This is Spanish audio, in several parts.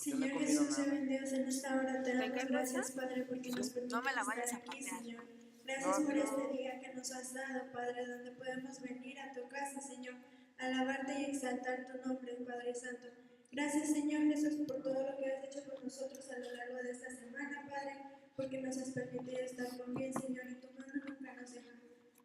porque no he Señor comido Jesús, nada. buen Dios, en esta hora te damos qué gracias, cosa? Padre, porque nos permites No me la estar vayas a aquí, patear. Señor. Gracias por este día que nos has dado, Padre, donde podemos venir a tu casa, Señor, alabarte y exaltar tu nombre, Padre Santo. Gracias, Señor Jesús, por todo lo que has hecho por nosotros a lo largo de esta semana, Padre, porque nos has permitido estar con bien, Señor, y tu mano nunca nos deja.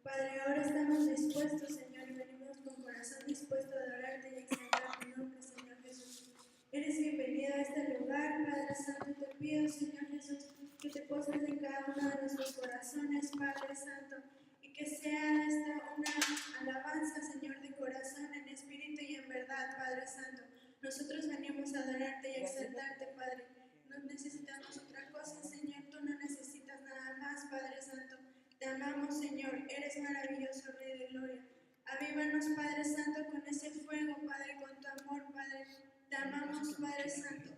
Padre, ahora estamos dispuestos, Señor, y venimos con corazón dispuesto a adorarte y exaltar tu nombre, Señor Jesús. Eres bienvenido a este lugar, Padre Santo, te pido, Señor Jesús, que te poses en cada uno de nuestros corazones, Padre Santo, y que sea esta una alabanza, Señor, de corazón, en espíritu y en verdad, Padre Santo. Nosotros venimos a adorarte y exaltarte, Padre. No necesitamos otra cosa, Señor, tú no necesitas nada más, Padre Santo. Te amamos, Señor, eres maravilloso, Rey de Gloria. Avívanos, Padre Santo, con ese fuego, Padre, con tu amor, Padre. Te amamos, Padre Santo.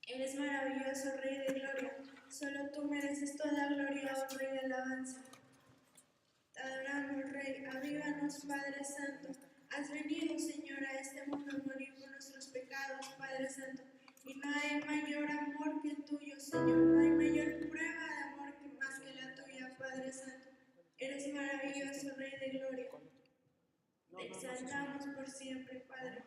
Eres maravilloso, Rey de Gloria. Solo tú mereces toda gloria, oh Rey de alabanza. Te adoramos, Rey. Avívanos, Padre Santo. Has venido, Señor, a este mundo a morir por nuestros pecados, Padre Santo. Y no hay mayor amor que el tuyo, Señor. No hay mayor prueba de amor que más que la tuya, Padre Santo. Eres maravilloso, Rey de Gloria. Te exaltamos por siempre, Padre.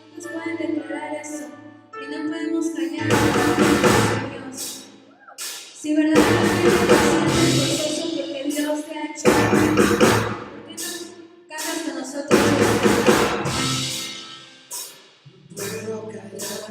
¿Cuántos pueden declarar eso? Y no podemos callar a Dios. Si verdaderamente te sientes gozoso porque Dios te ha hecho, ¿por qué no cantas con nosotros? Puedo callar.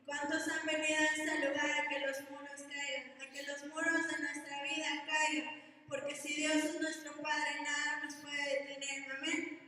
¿Cuántos han venido a este lugar a que los muros caigan, a que los muros de nuestra vida caigan? Porque si Dios es nuestro Padre, nada nos puede detener. Amén.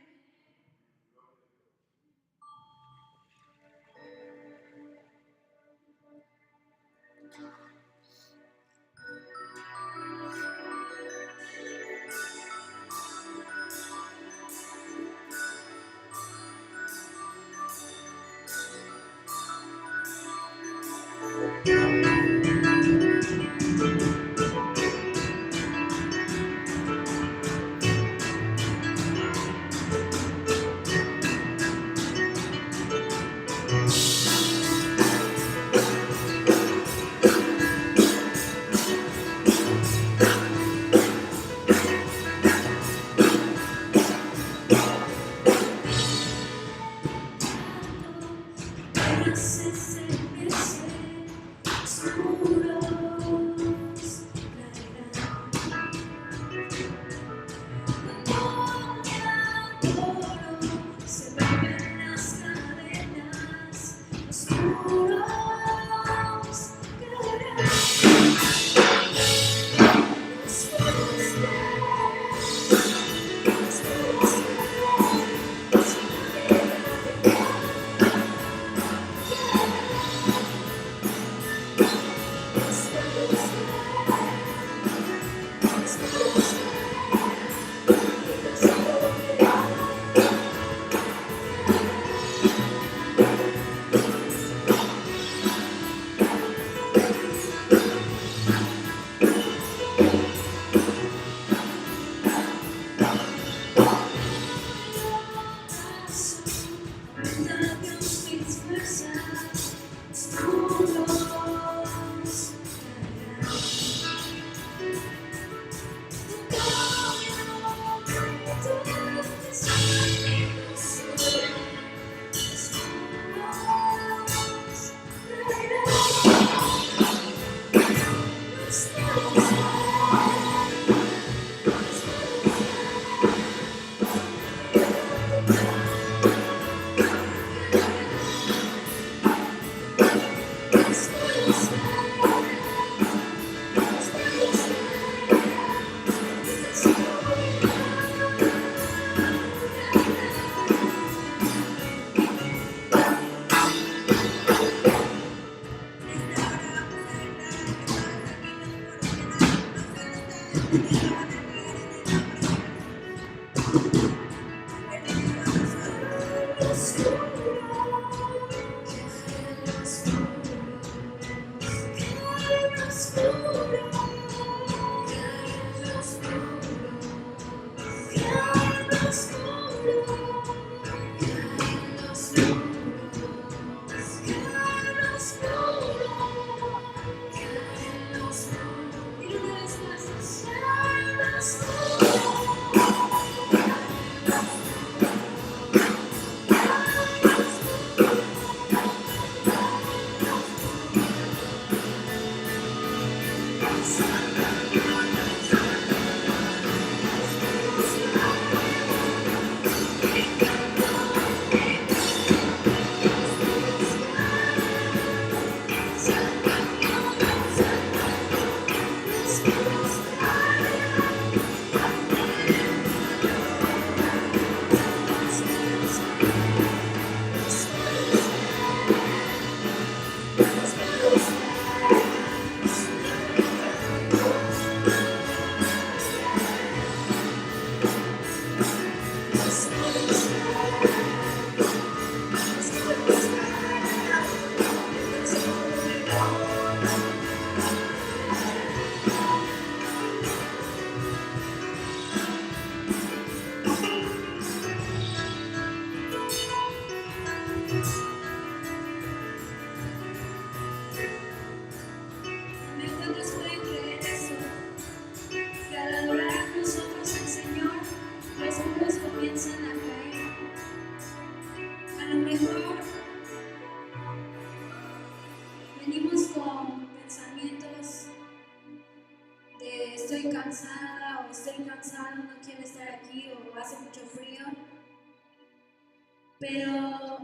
Pero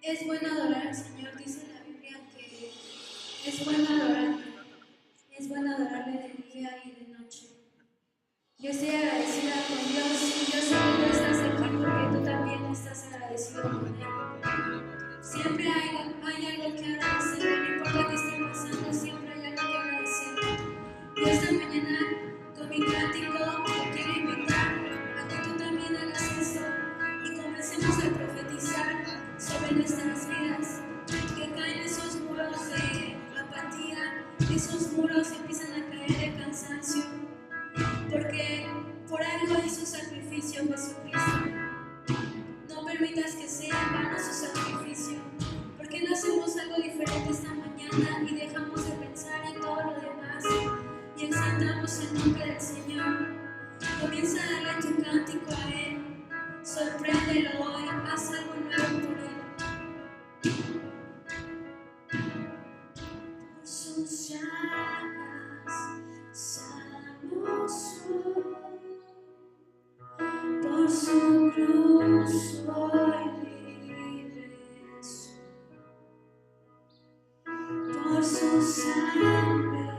es bueno adorar al Señor, dice la Biblia que es bueno adorarle, es bueno adorarle de día y de noche. Yo estoy agradecida con Dios y yo sé que tú estás aquí porque tú también estás agradecido con Él. Siempre hay algo que agradecer, no importa qué esté pasando, siempre hay algo que agradecer. Y esta mañana con mi cántico te quiero invitar a que tú también hagas esto y comencemos a profetizar sobre nuestras vidas, que caen esos muros de apatía, esos muros empiezan a caer de cansancio, porque por algo hizo sacrificio Jesucristo. No permitas que sea en vano su sacrificio. ¿Por qué no hacemos algo diferente esta mañana y dejamos de pensar en todo lo demás y exaltamos el nombre del Señor? Comienza a darle tu cántico a Él. Sorpréndelo hoy, haz algo nuevo por Él. Por sus llagas sano soy, por su cruz soy libre soy, por su sangre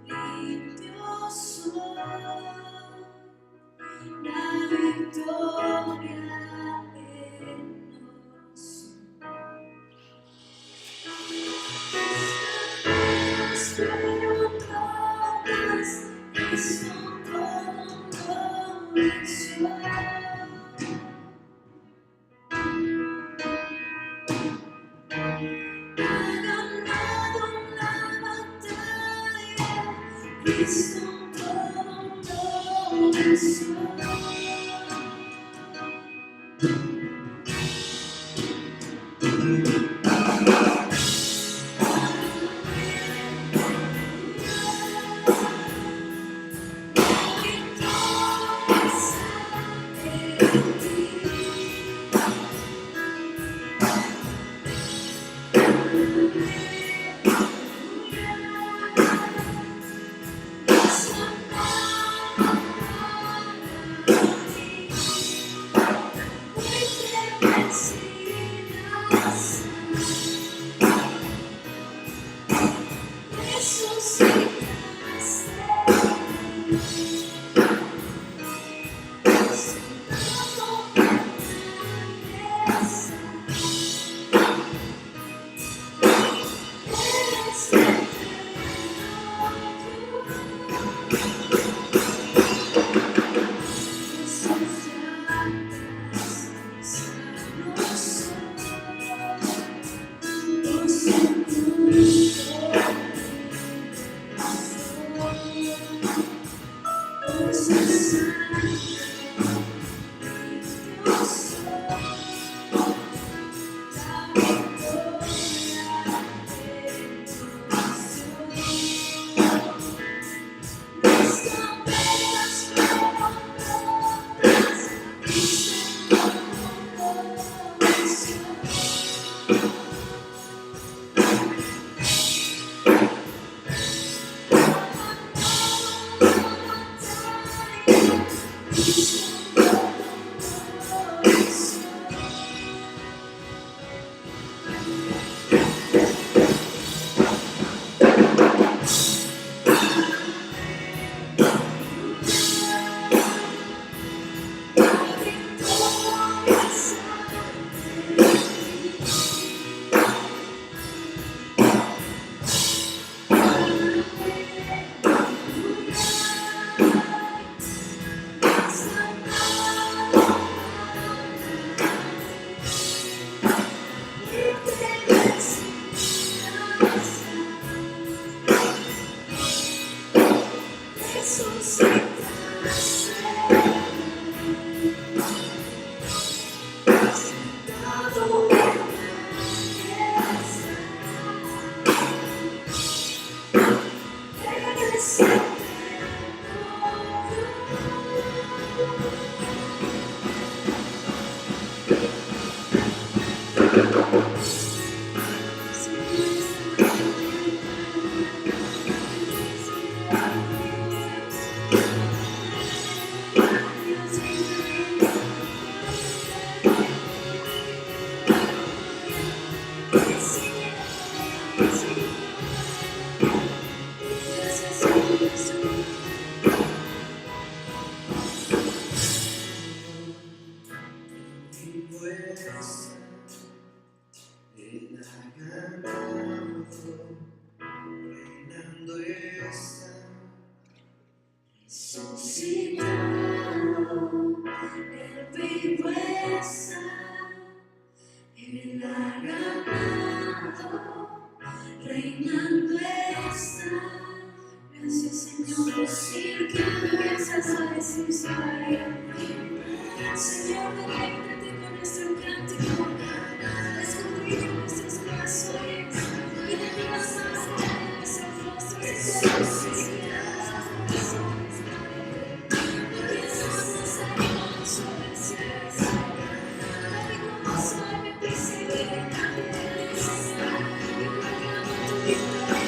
limpio soy, la victoria en nosotros. Cristo todo lo soy. Reinando está, gracias Señor, sí que empiezas a decir Señor, deleítate con nuestro cántico, escudriña nuestros corazones y derribas más allá de nuestros rostros y de nuestras necesidades, corazones, Padre, porque estamos arriba sobre el cielo, Padre, como suave perseguir, Señor, y proclamo tu victoria.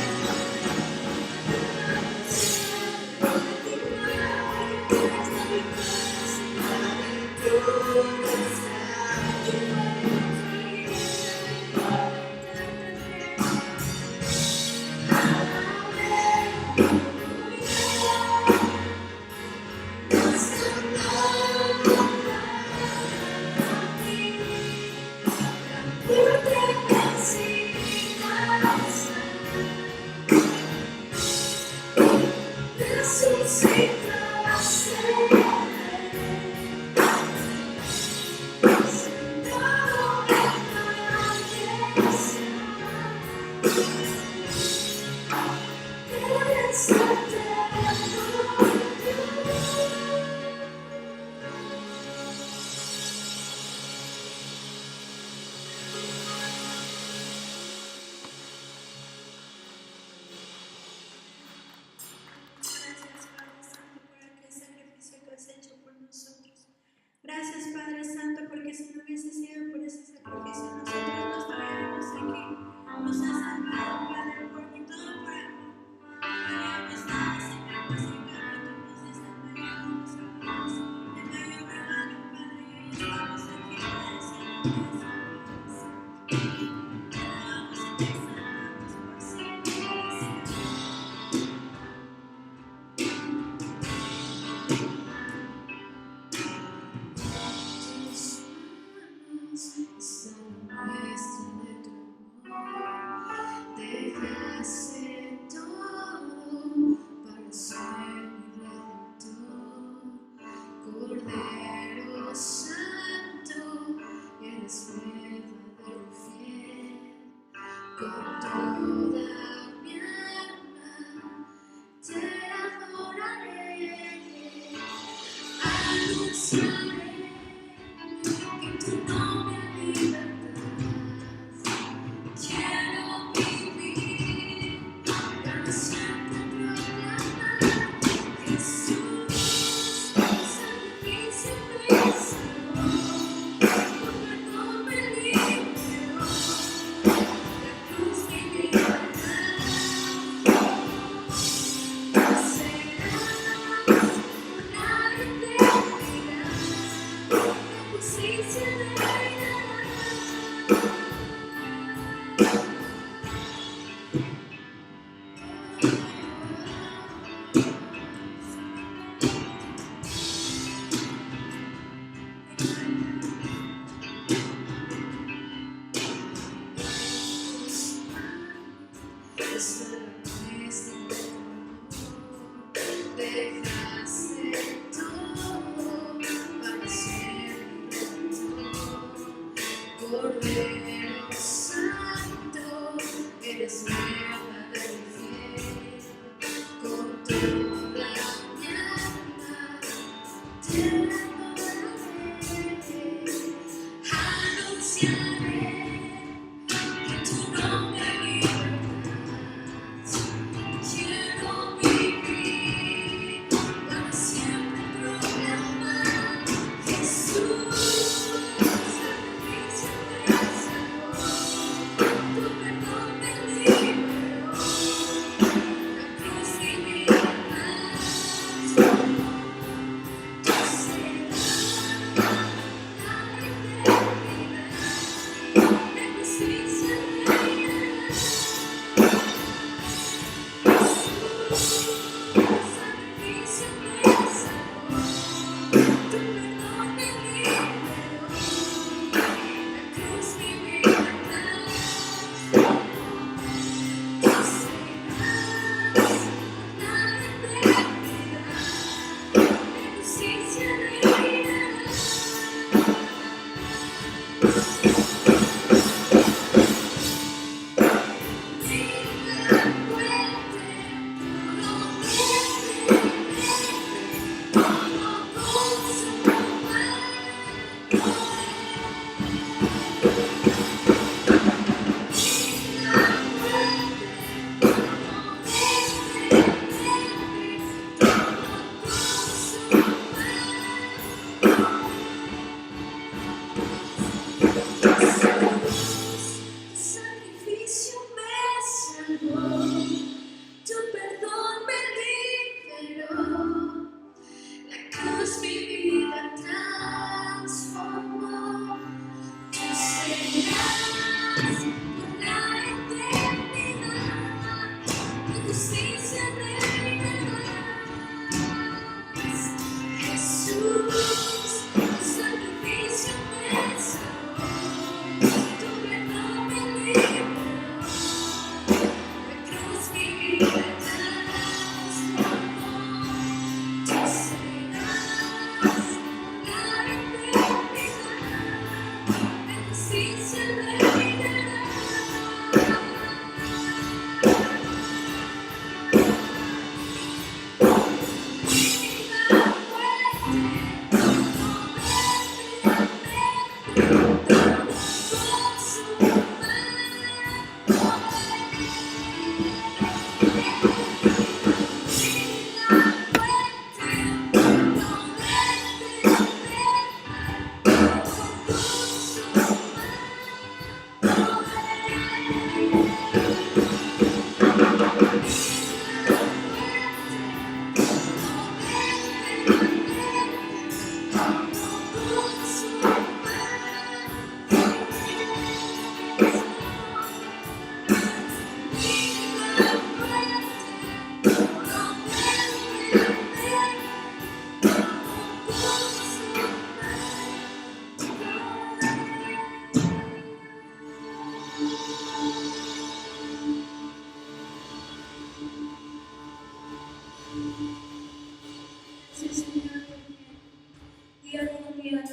Stop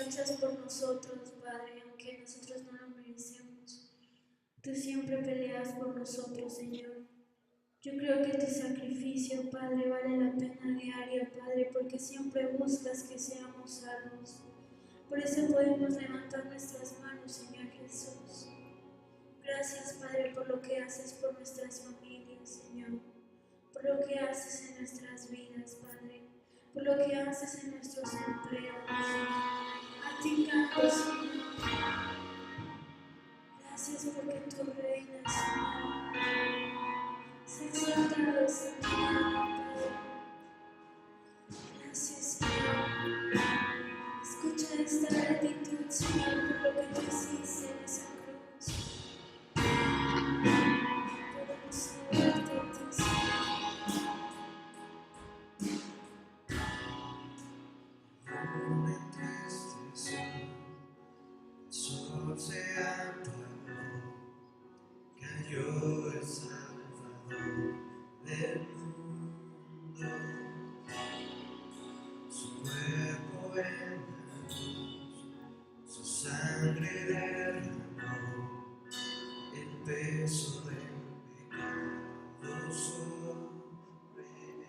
luchas por nosotros, Padre, aunque nosotros no lo merecemos. Tú siempre peleas por nosotros, Señor. Yo creo que tu sacrificio, Padre, vale la pena diaria, Padre, porque siempre buscas que seamos salvos. Por eso podemos levantar nuestras manos, Señor Jesús. Gracias, Padre, por lo que haces por nuestras familias, Señor. Por lo que haces en nuestras vidas, Padre. Por lo que haces en nuestros empleos. A ti canto, Señor. Gracias porque tú reinas, Señor. Sé exaltado, Señor, Padre. Gracias, Señor. Escucha esta gratitud, Señor, por lo que tú hiciste en esa cruz. Podemos adorarte a ti, Señor. Una entristeció, el sol se apagó, cayó el Salvador del mundo, su cuerpo en la cruz, su sangre derramó, el peso del pecado sobre él.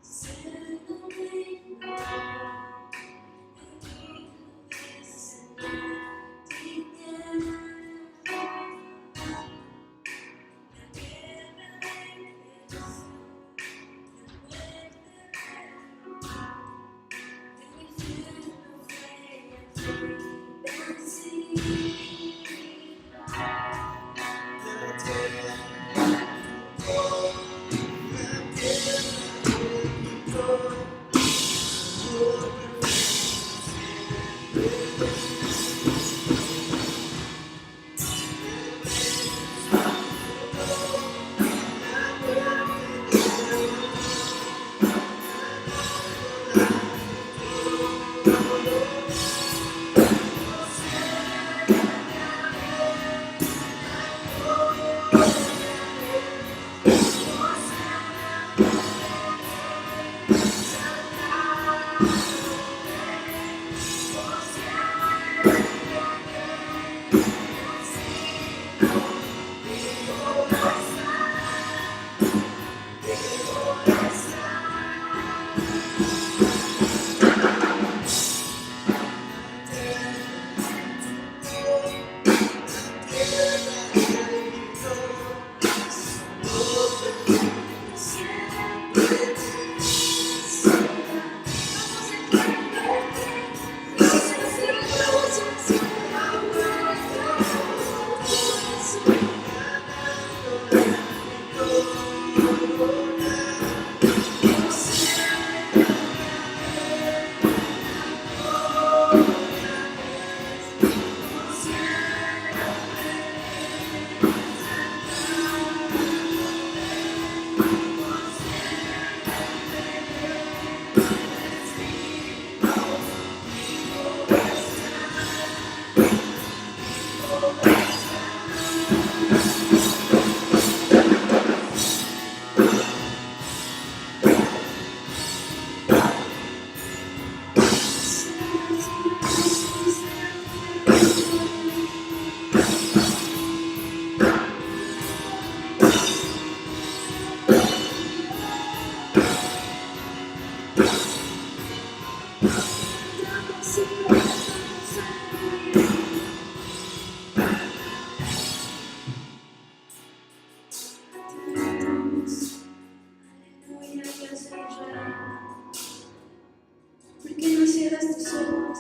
Se domina ¿Por qué no cierras tus ojos?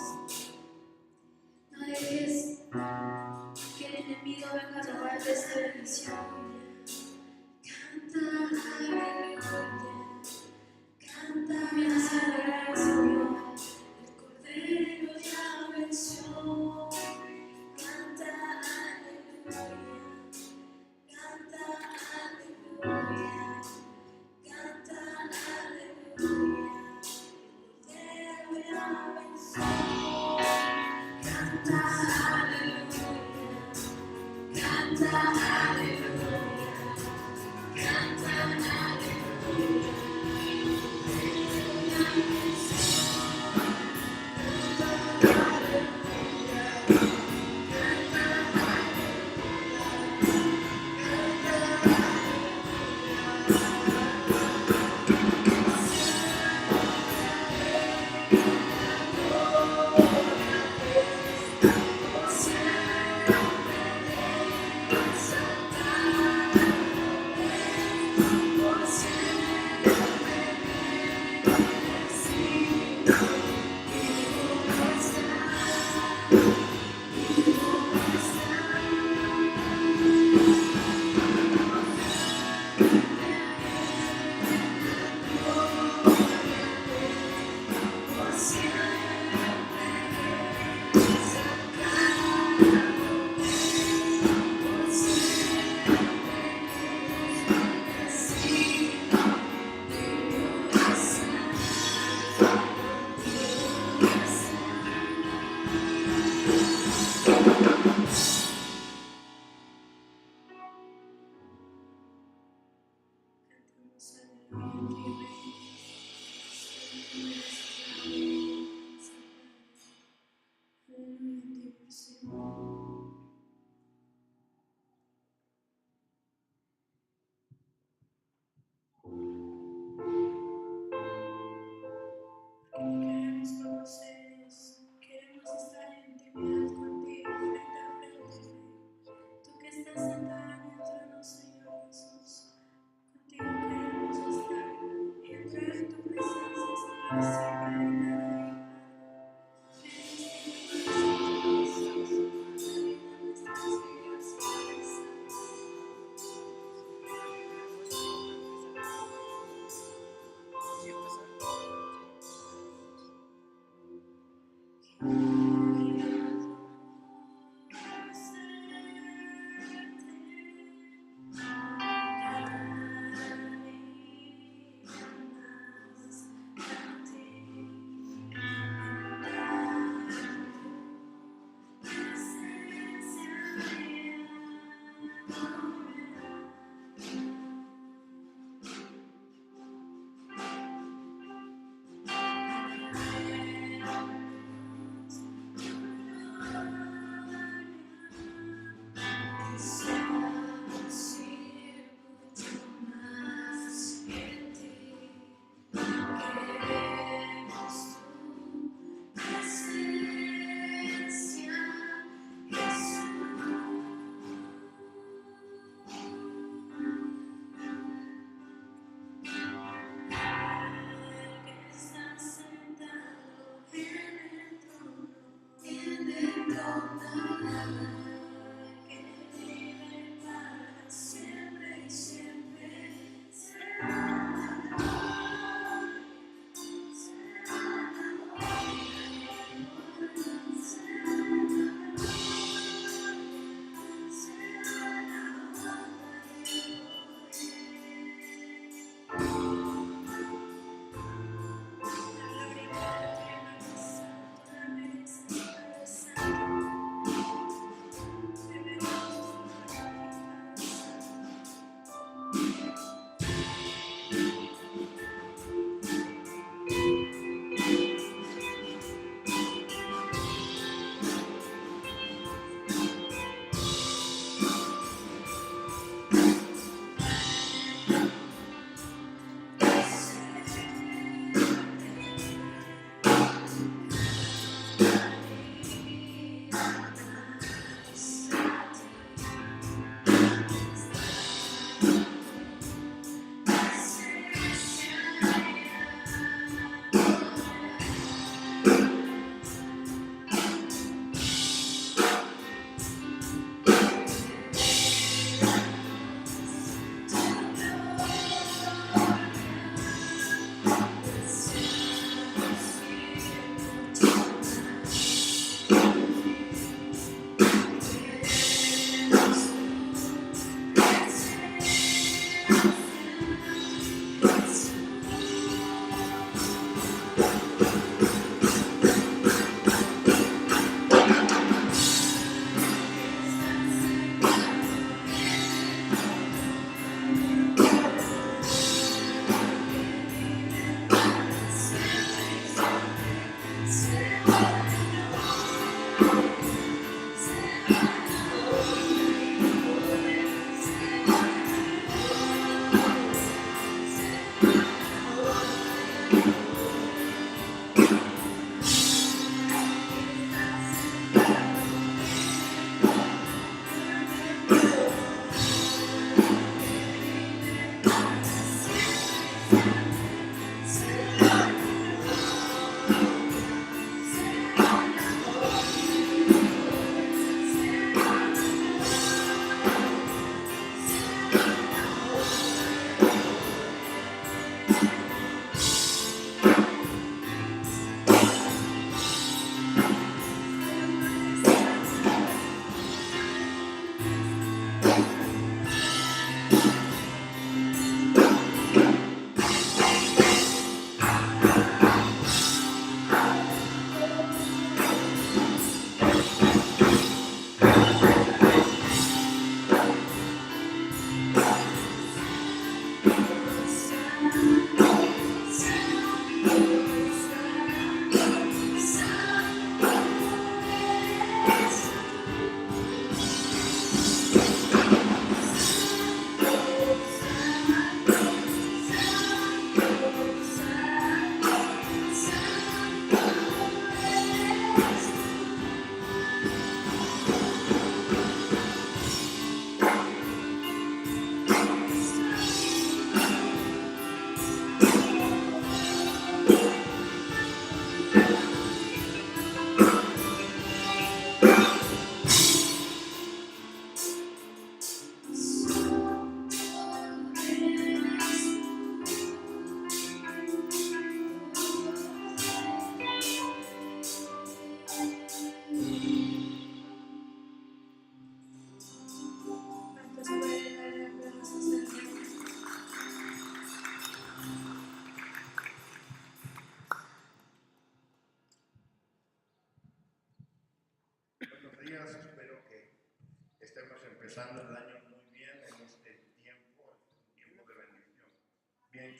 No dejes que el enemigo venga a robarte esta bendición. Canta, aleluya. Canta, comienza a adorar al Señor. El Cordero ya venció. Canta, aleluya. Canta, aleluya. Canta, aleluya. El Cordero ya venció. Canta, aleluya. Canta, aleluya. Canta, aleluya. Queremos conocer eso, queremos estar en intimidad contigo frente a frente. Tú que estás sentada en el trono, Señor Jesús, contigo queremos estar y entrar en tu presencia, Señor, siempre y nada.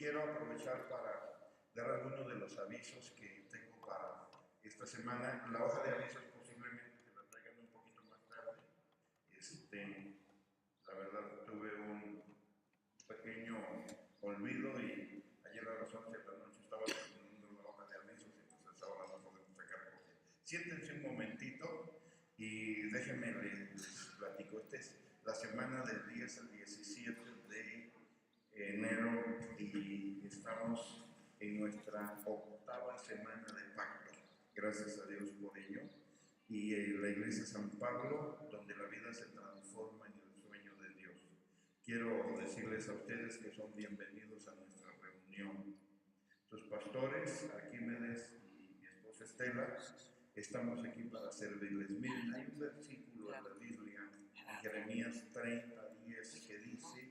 quiero aprovechar para dar algunos de los avisos que tengo para esta semana. La hoja de avisos posiblemente se la traigan un poquito más tarde. La verdad tuve un pequeño olvido y ayer a las 11 de la noche estaba terminando la hoja de avisos y entonces ahora no podemos sacar porque siéntense un momentito y déjenme les platico. Esta es la semana del 10 al 17 de enero y estamos en nuestra 8ª semana de pacto. Gracias a Dios por ello. Y la iglesia San Pablo, donde la vida se transforma en el sueño de Dios. Quiero decirles a ustedes que son bienvenidos a nuestra reunión. Sus pastores, Arquímedes y mi esposa Estela, estamos aquí para servirles. Miren, hay un versículo en la Biblia, en Jeremías 30:10, que dice: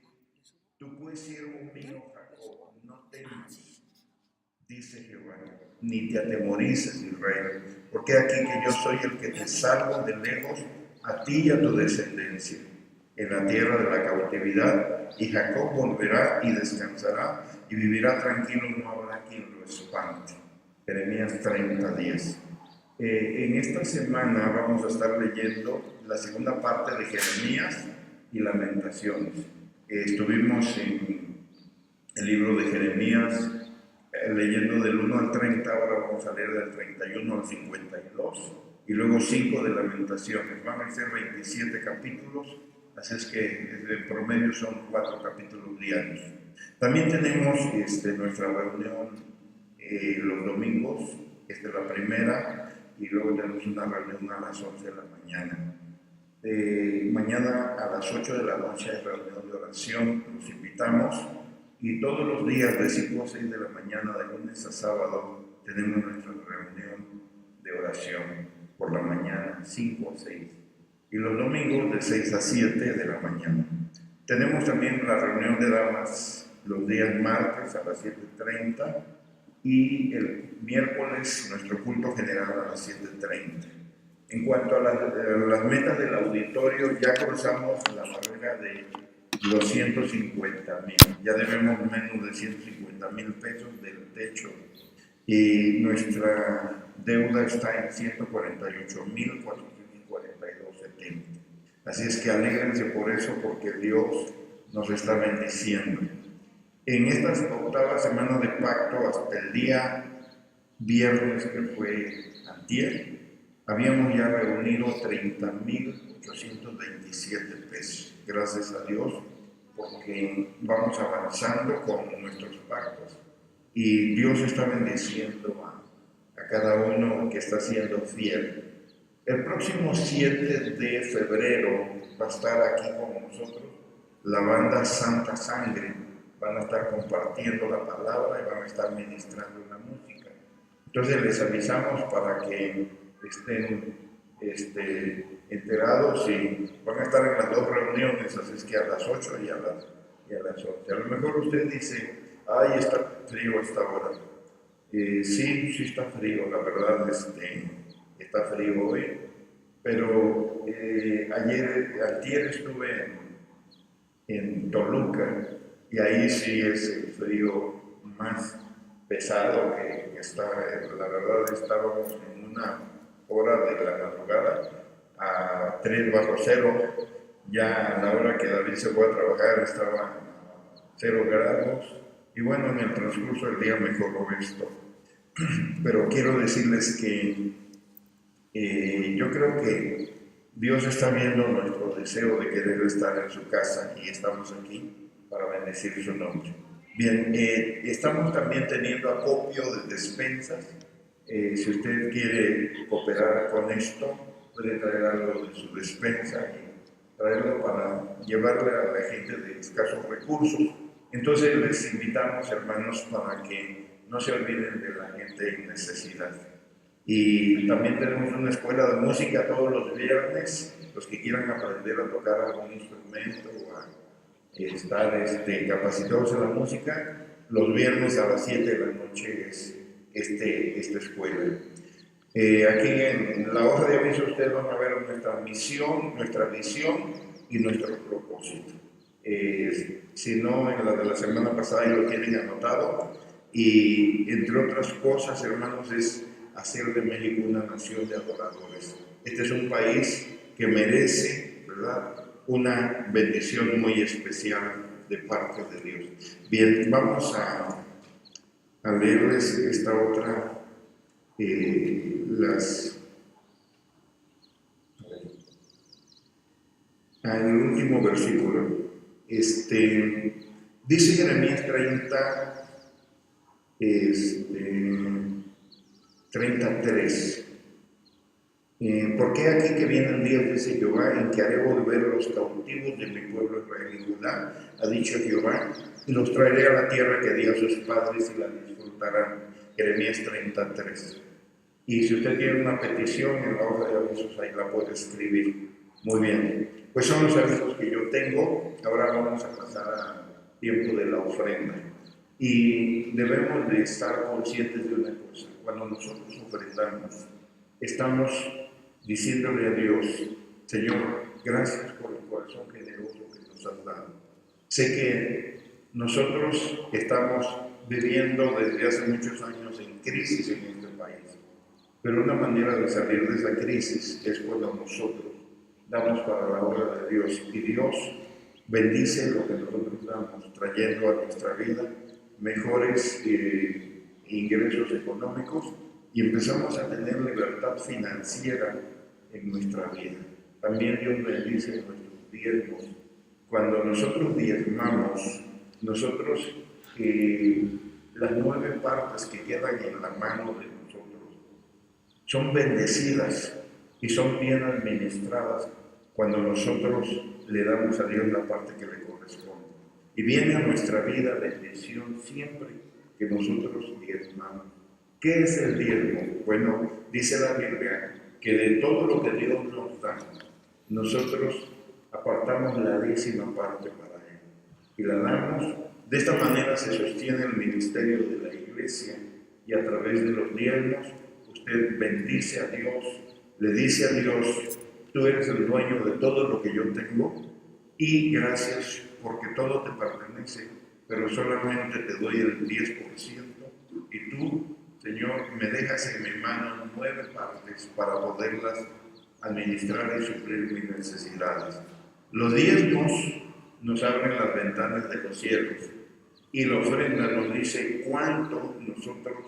tú pues, siervo mío Jacob, no temas, dice Jehová, ni te atemorices, Israel, porque aquí que yo soy el que te salvo de lejos, a ti y a tu descendencia, en la tierra de la cautividad, y Jacob volverá y descansará, y vivirá tranquilo, no habrá quien lo espante. Jeremías 30:10. En esta semana vamos a estar leyendo la segunda parte de Jeremías y Lamentaciones. Estuvimos en el libro de Jeremías leyendo del 1 al 30, ahora vamos a leer del 31 al 52 y luego 5 de Lamentaciones. Van a ser 27 capítulos, así es que en promedio son 4 capítulos diarios. También tenemos nuestra reunión los domingos, esta es la primera, y luego tenemos una reunión a las 11 de la mañana. Mañana a las 8 de la noche hay reunión de oración, los invitamos, y todos los días de 5 a 6 de la mañana, de lunes a sábado, tenemos nuestra reunión de oración por la mañana, 5 a 6, y los domingos de 6 a 7 de la mañana. Tenemos también la reunión de damas los días martes a las 7:30 y el miércoles nuestro culto general a las 7:30. En cuanto a las metas del auditorio, ya cruzamos la barrera de los 150,000. Ya debemos menos de 150,000 pesos del techo y nuestra deuda está en 148,442.70. Así es que alégrense por eso, porque Dios nos está bendiciendo. En estas 8ª semana de pacto, hasta el día viernes, que fue antier, habíamos ya reunido 30,827 pesos. Gracias a Dios, porque vamos avanzando con nuestros pactos y Dios está bendiciendo a cada uno que está siendo fiel. El próximo 7 de febrero va a estar aquí con nosotros la banda Santa Sangre. Van a estar compartiendo la palabra y van a estar ministrando la música. Entonces les avisamos para que estén enterados, y van a estar en las 2 reuniones, así es que a las 8 y a las 11. A lo mejor usted dice: ay, está frío a esta hora. Sí está frío, la verdad, está frío hoy, pero antier estuve en Toluca, y ahí sí es el frío más pesado que está. La verdad, estábamos en una hora de la madrugada a 3°C. Ya a la hora que David se fue a trabajar estaba a 0 grados, y bueno, en el transcurso del día mejoró esto. Pero quiero decirles que yo creo que Dios está viendo nuestro deseo de querer estar en su casa, y estamos aquí para bendecir su nombre. Bien, estamos también teniendo acopio de despensas. Si usted quiere cooperar con esto, puede traer algo de su despensa y traerlo para llevarle a la gente de escasos recursos. Entonces les invitamos, hermanos, para que no se olviden de la gente en necesidad. Y también tenemos una escuela de música todos los viernes. Los que quieran aprender a tocar algún instrumento o a estar capacitados en la música, los viernes a las 7 de la noche es esta escuela. Aquí en la hoja de aviso ustedes van a ver nuestra misión, nuestra visión y nuestro propósito. si no en la de la semana pasada y lo tienen anotado. Y entre otras cosas, hermanos, es hacer de México una nación de adoradores. Este es un país que merece, ¿verdad?, una bendición muy especial de parte de Dios. Bien, vamos a leerles esta otra, el último versículo. Dice Jeremías 33. Porque aquí que vienen días, dice Jehová, en que haré volver los cautivos de mi pueblo Israel y Judá, ha dicho Jehová, y los traeré a la tierra que di a sus padres y la disfrutarán. Jeremías 33. Y si usted tiene una petición en la hoja de avisos, ahí la puede escribir. Muy bien, pues son los avisos que yo tengo. Ahora vamos a pasar al tiempo de la ofrenda. Y debemos de estar conscientes de una cosa: cuando nosotros ofrendamos, estamos diciéndole a Dios: Señor, gracias por el corazón generoso que nos has dado. Sé que nosotros estamos viviendo desde hace muchos años en crisis en este país, pero una manera de salir de esa crisis es cuando nosotros damos para la obra de Dios, y Dios bendice lo que nosotros damos, trayendo a nuestra vida mejores ingresos económicos, y empezamos a tener libertad financiera en nuestra vida. También Dios bendice nuestros diezmos. Cuando nosotros diezmamos, nosotros las 9 partes que quedan en la mano de nosotros son bendecidas y son bien administradas cuando nosotros le damos a Dios la parte que le corresponde. Y viene a nuestra vida bendición siempre que nosotros diezmamos. ¿Qué es el diezmo? Bueno, dice la Biblia que de todo lo que Dios nos da, nosotros apartamos la 10ª parte para Él y la damos. De esta manera se sostiene el ministerio de la iglesia, y a través de los diezmos usted bendice a Dios, le dice a Dios: tú eres el dueño de todo lo que yo tengo, y gracias porque todo te pertenece, pero solamente te doy el 10%, y tú, Señor, me dejas en mi mano 9 partes para poderlas administrar y suplir mis necesidades. Los diezmos nos abren las ventanas de los cielos, y la ofrenda nos dice cuánto nosotros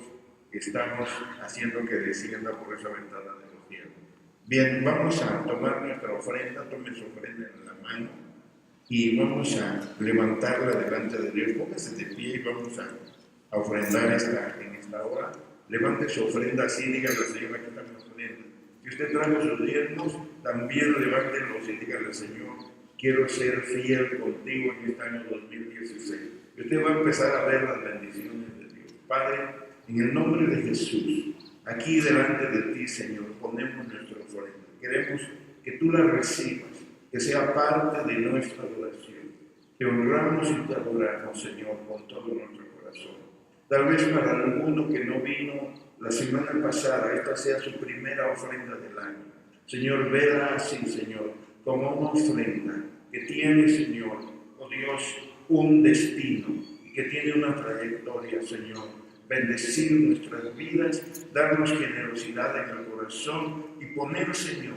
estamos haciendo que descienda por esa ventana de los cielos. Bien, vamos a tomar nuestra ofrenda. Tome su ofrenda en la mano y vamos a levantarla delante de Dios. Póngase de pie y vamos a ofrendar en esta hora. Levante su ofrenda así, dígale al Señor: aquí está mi ofrenda. Si usted trajo sus diezmos, también levántenlos y dígale: Señor, quiero ser fiel contigo en este año 2016. Y usted va a empezar a ver las bendiciones de Dios. Padre, en el nombre de Jesús, aquí delante de ti, Señor, ponemos nuestra ofrenda. Queremos que tú la recibas, que sea parte de nuestra adoración. Te honramos y te adoramos, Señor, con todo nuestro corazón. Tal vez para alguno que no vino la semana pasada, esta sea su primera ofrenda del año. Señor, vela así, Señor, como una ofrenda que tiene, Señor, oh Dios, un destino y que tiene una trayectoria, Señor. Bendecir nuestras vidas, darnos generosidad en el corazón y poner, Señor,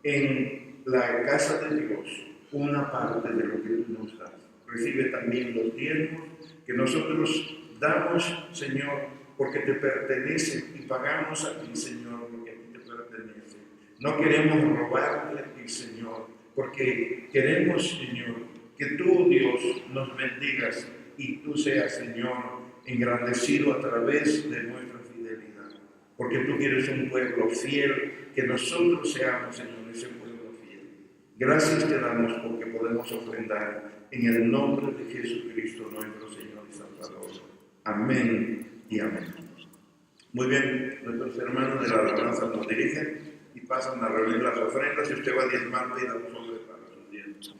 en la casa de Dios una parte de lo que tú nos das. Recibe también los diezmos que nosotros damos, Señor, porque te pertenecen, y pagamos a ti, Señor, porque a ti te pertenece. No queremos robarte a ti, Señor, porque queremos, Señor, que tú, Dios, nos bendigas y tú seas, Señor, engrandecido a través de nuestra fidelidad, porque tú quieres un pueblo fiel, que nosotros seamos, Señor, ese pueblo fiel. Gracias te damos porque podemos ofrendar en el nombre de Jesucristo, nuestro Señor y Salvador. Amén y amén. Muy bien, nuestros hermanos de la alabanza nos dirigen y pasan a reunir las ofrendas. Si usted va a diezmar, pida un sobre para sus diezmos.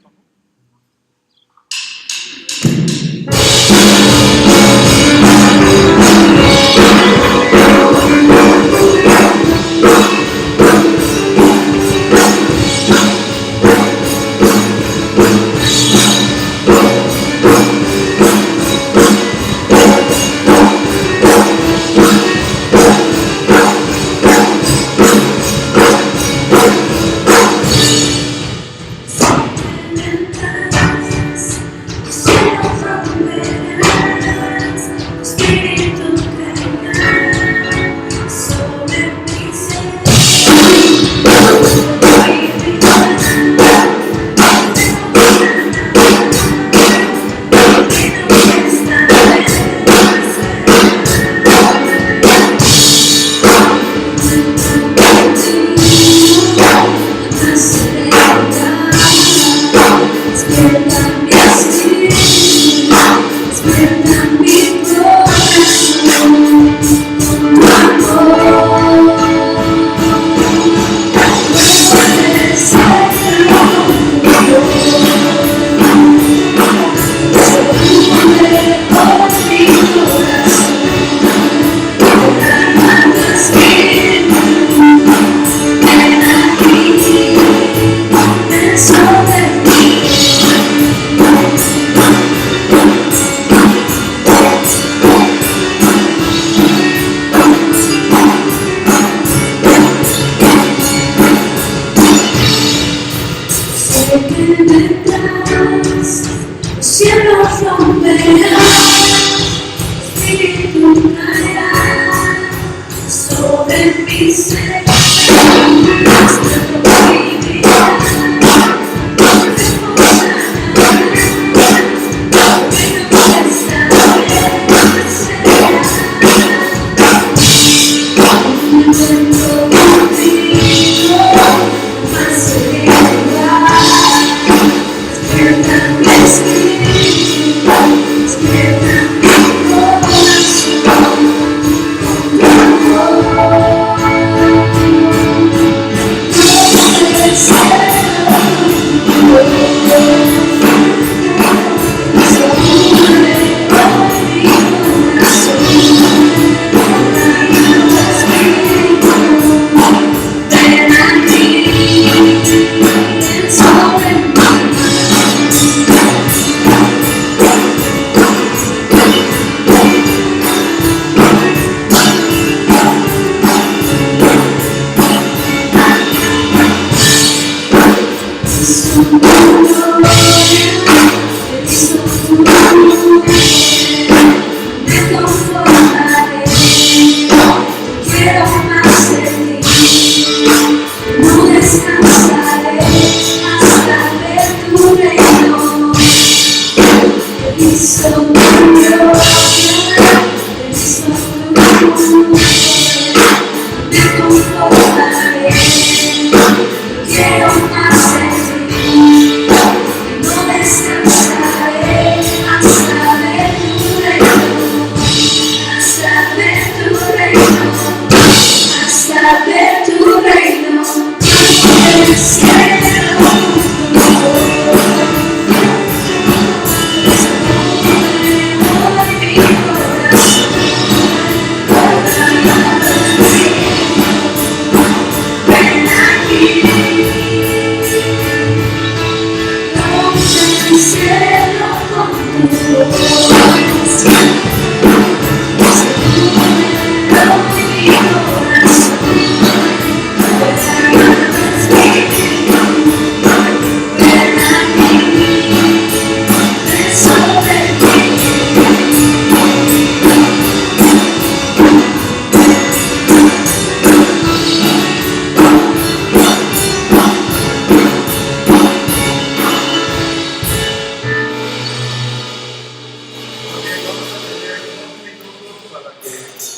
cielos romperán, Espíritu caerá sobre mi ser, nuestro prohibirá,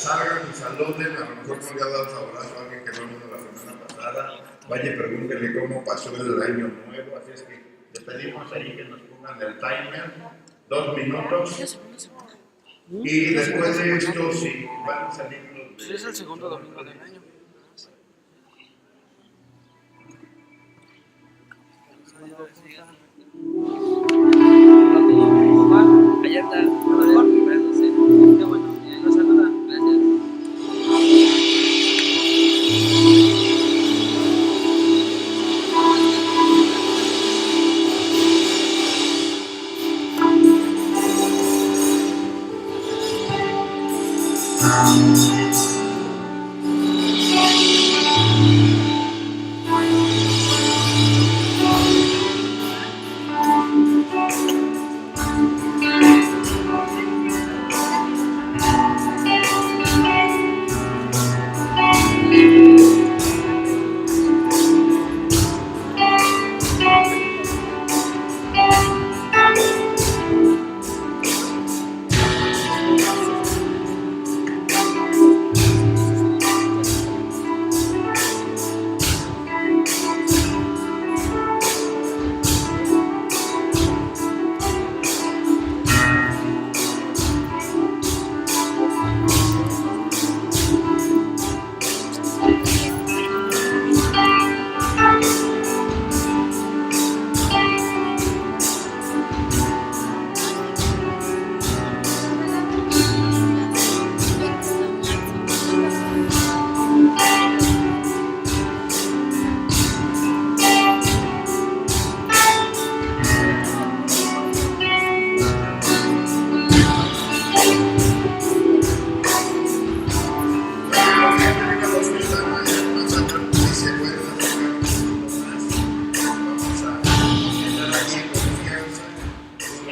salgan y saluden, a lo mejor no le ha dado su abrazo a alguien que no vino la semana pasada, vaya y pregúntele cómo pasó el año nuevo, así es que les pedimos ahí que nos pongan el timer, 2 minutos, y después de esto, si van a salir los... Es el segundo domingo del año. Ayer está, no sé, qué bueno, nos saluda, gracias.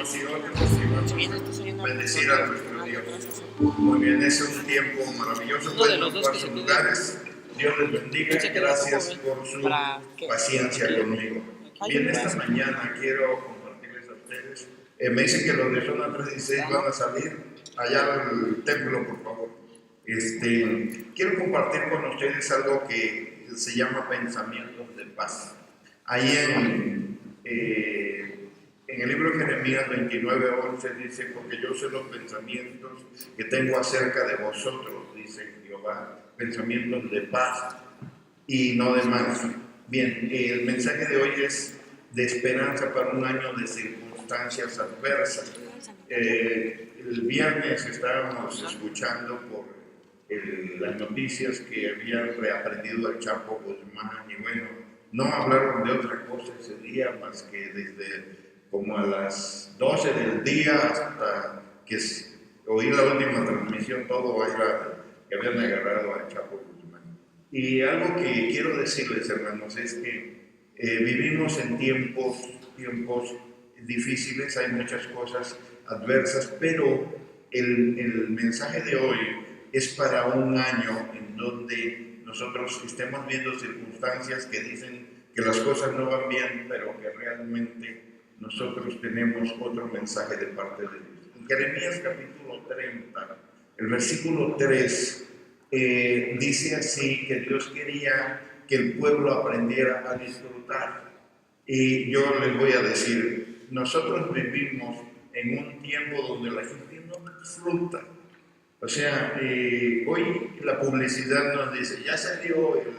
unos y otros y vamos a bendecir a nuestro Dios. Muy bien, es un tiempo maravilloso. Uno de Pueden los dos ocupar que se sus pide. lugares. Dios les bendiga. Gracias por su paciencia conmigo. Bien, esta mañana quiero compartirles a ustedes. Me dicen que los de zona 316 van a salir allá al templo, por favor. Quiero compartir con ustedes algo que se llama pensamientos de paz. Ahí en el libro de Jeremías 29:11 dice: porque yo sé los pensamientos que tengo acerca de vosotros, dice Jehová, pensamientos de paz y no de mal. Bien, el mensaje de hoy es de esperanza para un año de circunstancias adversas. El viernes estábamos escuchando por las noticias que habían reaprendido al Chapo Guzmán y bueno, no hablaron de otra cosa ese día más que desde como a las 12 del día hasta que oí la última transmisión, todo era que habían agarrado al Chapo Guzmán. Y algo que quiero decirles, hermanos, es que vivimos en tiempos difíciles, hay muchas cosas adversas, pero el mensaje de hoy es para un año en donde nosotros estemos viendo circunstancias que dicen que las cosas no van bien, pero que realmente nosotros tenemos otro mensaje de parte de Dios. En Jeremías capítulo 30, el versículo 3, dice así que Dios quería que el pueblo aprendiera a disfrutar. Y yo les voy a decir, nosotros vivimos en un tiempo donde la gente no disfruta. O sea, hoy la publicidad nos dice, ya salió el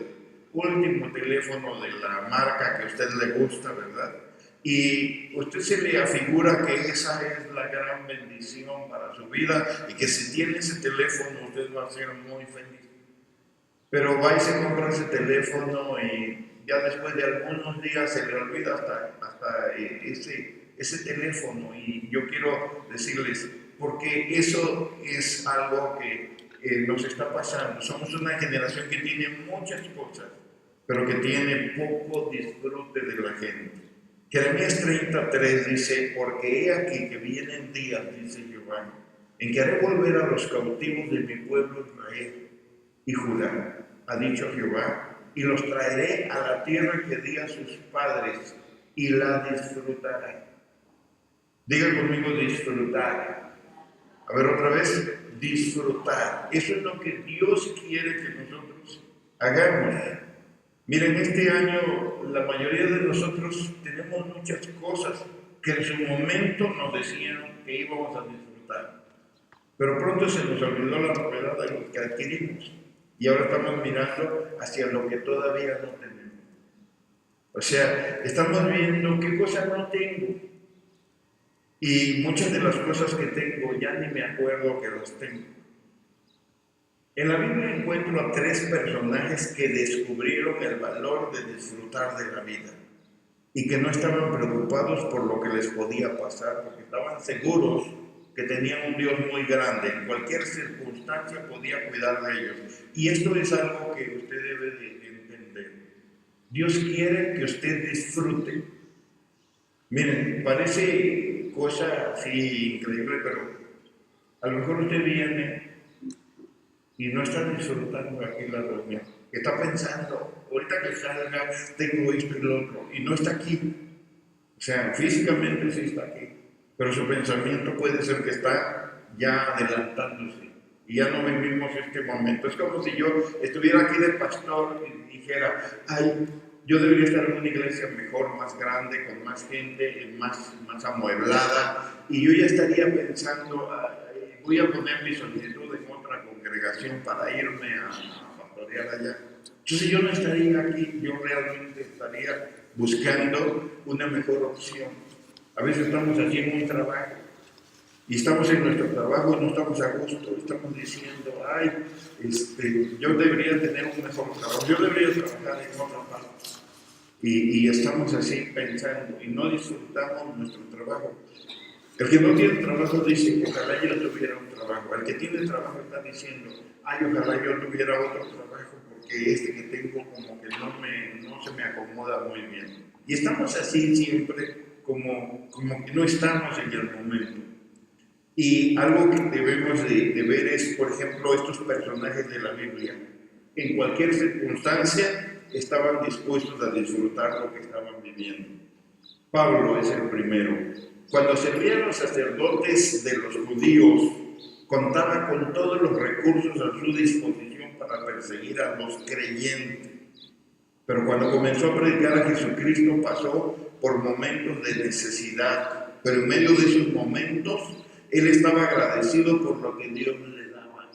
último teléfono de la marca que a usted le gusta, ¿verdad? Y usted se le afigura que esa es la gran bendición para su vida y que si tiene ese teléfono usted va a ser muy feliz. Pero va y se compra ese teléfono y ya después de algunos días se le olvida hasta ese teléfono. Y yo quiero decirles, porque eso es algo que nos está pasando. Somos una generación que tiene muchas cosas, pero que tiene poco disfrute de la gente. Jeremías 33 dice: porque he aquí que vienen días, dice Jehová, en que haré volver a los cautivos de mi pueblo Israel y Judá, ha dicho Jehová, y los traeré a la tierra que di a sus padres y la disfrutarán. Diga conmigo disfrutar. A ver otra vez, disfrutar. Eso es lo que Dios quiere que nosotros hagamos. Miren, este año la mayoría de nosotros tenemos muchas cosas que en su momento nos decían que íbamos a disfrutar, pero pronto se nos olvidó la propiedad de lo que adquirimos y ahora estamos mirando hacia lo que todavía no tenemos. O sea, estamos viendo qué cosas no tengo y muchas de las cosas que tengo ya ni me acuerdo que las tengo. En la Biblia encuentro a 3 personajes que descubrieron el valor de disfrutar de la vida y que no estaban preocupados por lo que les podía pasar, porque estaban seguros que tenían un Dios muy grande, en cualquier circunstancia podía cuidar de ellos. Y esto es algo que usted debe de entender. Dios quiere que usted disfrute. Miren, parece cosa así increíble, pero a lo mejor usted viene y no está disfrutando aquí la reunión. Está pensando, ahorita que salga, tengo esto y lo otro, y no está aquí. O sea, físicamente sí está aquí, pero su pensamiento puede ser que está ya adelantándose, y ya no vivimos este momento. Es como si yo estuviera aquí de pastor y dijera, ay, yo debería estar en una iglesia mejor, más grande, con más gente, más amueblada, y yo ya estaría pensando, ay, voy a poner mi solicitud en otra congregación para irme a pastorear allá. Entonces yo no estaría aquí, yo realmente estaría buscando una mejor opción. A veces estamos haciendo un trabajo y estamos en nuestro trabajo y no estamos a gusto, estamos diciendo, ay, yo debería tener un mejor trabajo, yo debería trabajar en otra parte. Y estamos así pensando y no disfrutamos nuestro trabajo. El que no tiene trabajo dice, ojalá yo tuviera un trabajo. El que tiene trabajo está diciendo, ay, ojalá yo tuviera otro trabajo, porque este que tengo como que no se me acomoda muy bien. Y estamos así siempre como que no estamos en el momento. Y algo que debemos de ver es, por ejemplo, estos personajes de la Biblia. En cualquier circunstancia estaban dispuestos a disfrutar lo que estaban viviendo. Pablo es el primero. Cuando servían los sacerdotes de los judíos, contaba con todos los recursos a su disposición para perseguir a los creyentes. Pero cuando comenzó a predicar a Jesucristo pasó por momentos de necesidad, pero en medio de esos momentos él estaba agradecido por lo que Dios le daba.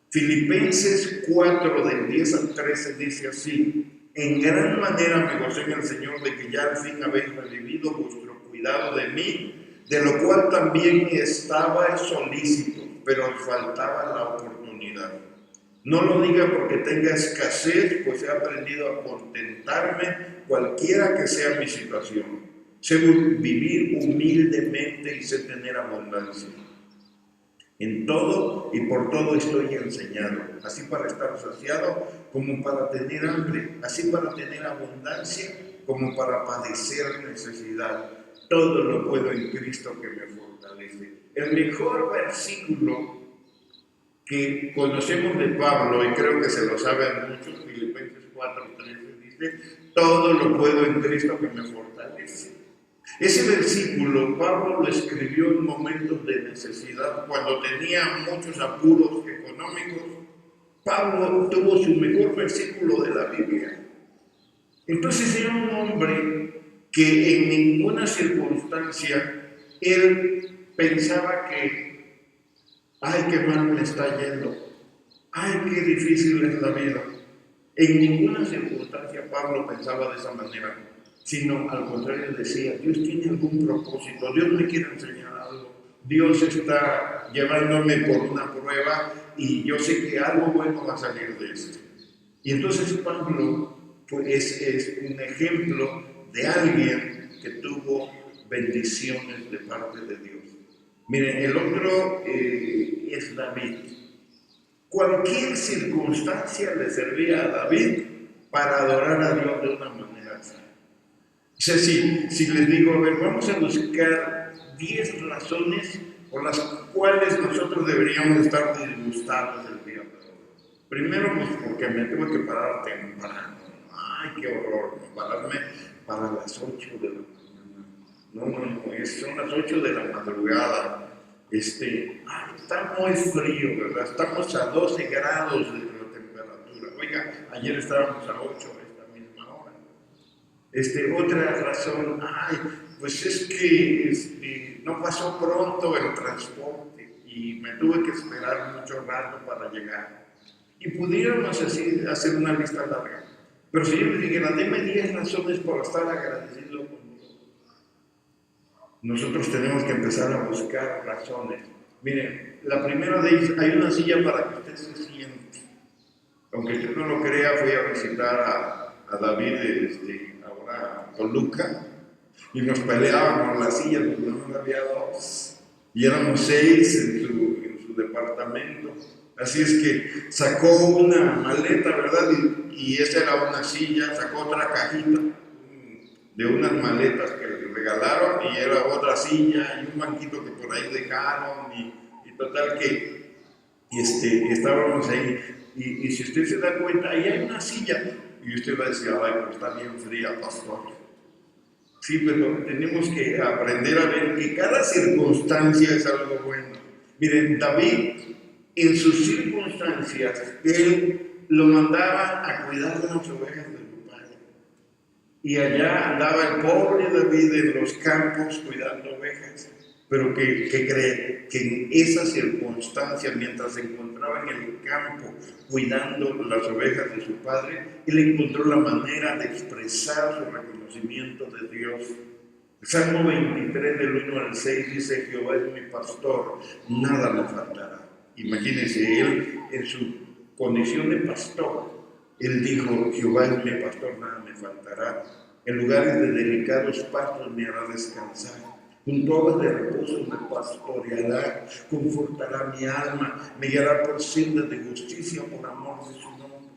Filipenses 4 del 10 al 13 dice así: en gran manera me gocé en el Señor de que ya al fin habéis revivido vuestro cuidado de mí, de lo cual también estaba solícito, pero os faltaba la oportunidad. No lo diga porque tenga escasez, pues he aprendido a contentarme cualquiera que sea mi situación. Sé vivir humildemente y sé tener abundancia. En todo y por todo estoy enseñado, así para estar saciado como para tener hambre, así para tener abundancia como para padecer necesidad. Todo lo puedo en Cristo que me fortalece. El mejor versículo que conocemos de Pablo, y creo que se lo saben muchos, Filipenses 4:13 dice: todo lo puedo en Cristo que me fortalece. Ese versículo Pablo lo escribió en momentos de necesidad, cuando tenía muchos apuros económicos. Pablo tuvo su mejor versículo de la Biblia. Entonces era un hombre que en ninguna circunstancia él pensaba que ay, qué mal me está yendo, ay, qué difícil es la vida. En ninguna circunstancia Pablo pensaba de esa manera, sino al contrario decía: Dios tiene algún propósito, Dios me quiere enseñar algo, Dios está llevándome por una prueba y yo sé que algo bueno va a salir de esto. Y entonces Pablo pues, es un ejemplo de alguien que tuvo bendiciones de parte de Dios. Miren, el otro es David. Cualquier circunstancia le servía a David para adorar a Dios de una manera así. O sea, si les digo, a ver, vamos a buscar 10 razones por las cuales nosotros deberíamos estar disgustados el día de hoy. Primero, pues porque me tuve que parar temprano. Ay, qué horror, pararme para las 8 de la mañana. No, son las 8 de la madrugada. Está muy frío, ¿verdad? Estamos a 12 grados de la temperatura. Oiga, ayer estábamos a 8 a esta misma hora. Otra razón, pues es que no pasó pronto el transporte y me tuve que esperar mucho rato para llegar. Y pudiéramos así hacer una lista larga. Pero si yo les dijera, deme 10 razones por estar agradecido con Dios, nosotros tenemos que empezar a buscar razones. Miren, la primera de ellas, hay una silla para que usted se siente. Aunque usted no lo crea, fui a visitar a David ahora a Toluca y nos peleábamos las sillas porque no había 2 y éramos 6 en su departamento. Así es que sacó una maleta, ¿verdad? Y esa era una silla, sacó otra cajita de unas maletas que le regalaron y era otra silla y un banquito que por ahí dejaron y total que estábamos ahí y si usted se da cuenta, ahí hay una silla y usted va a decir: ay, pero está bien fría, pastor. Sí, pero tenemos que aprender a ver que cada circunstancia es algo bueno. Miren, David, en sus circunstancias, él lo mandaba a cuidar de las ovejas de su padre. Y allá andaba el pobre David en los campos cuidando ovejas. Pero ¿qué cree? Que en esa circunstancia, mientras se encontraba en el campo cuidando las ovejas de su padre, él encontró la manera de expresar su reconocimiento de Dios. Salmo 23 del 1 al 6 dice: Jehová es mi pastor, nada me faltará. Imagínense, él en su condición de pastor, él dijo: Jehová es mi pastor, nada me faltará. En lugares de delicados pastos me hará descansar. Junto a aguas de reposo me pastoreará, confortará mi alma, me guiará por sendas de justicia por amor de su nombre.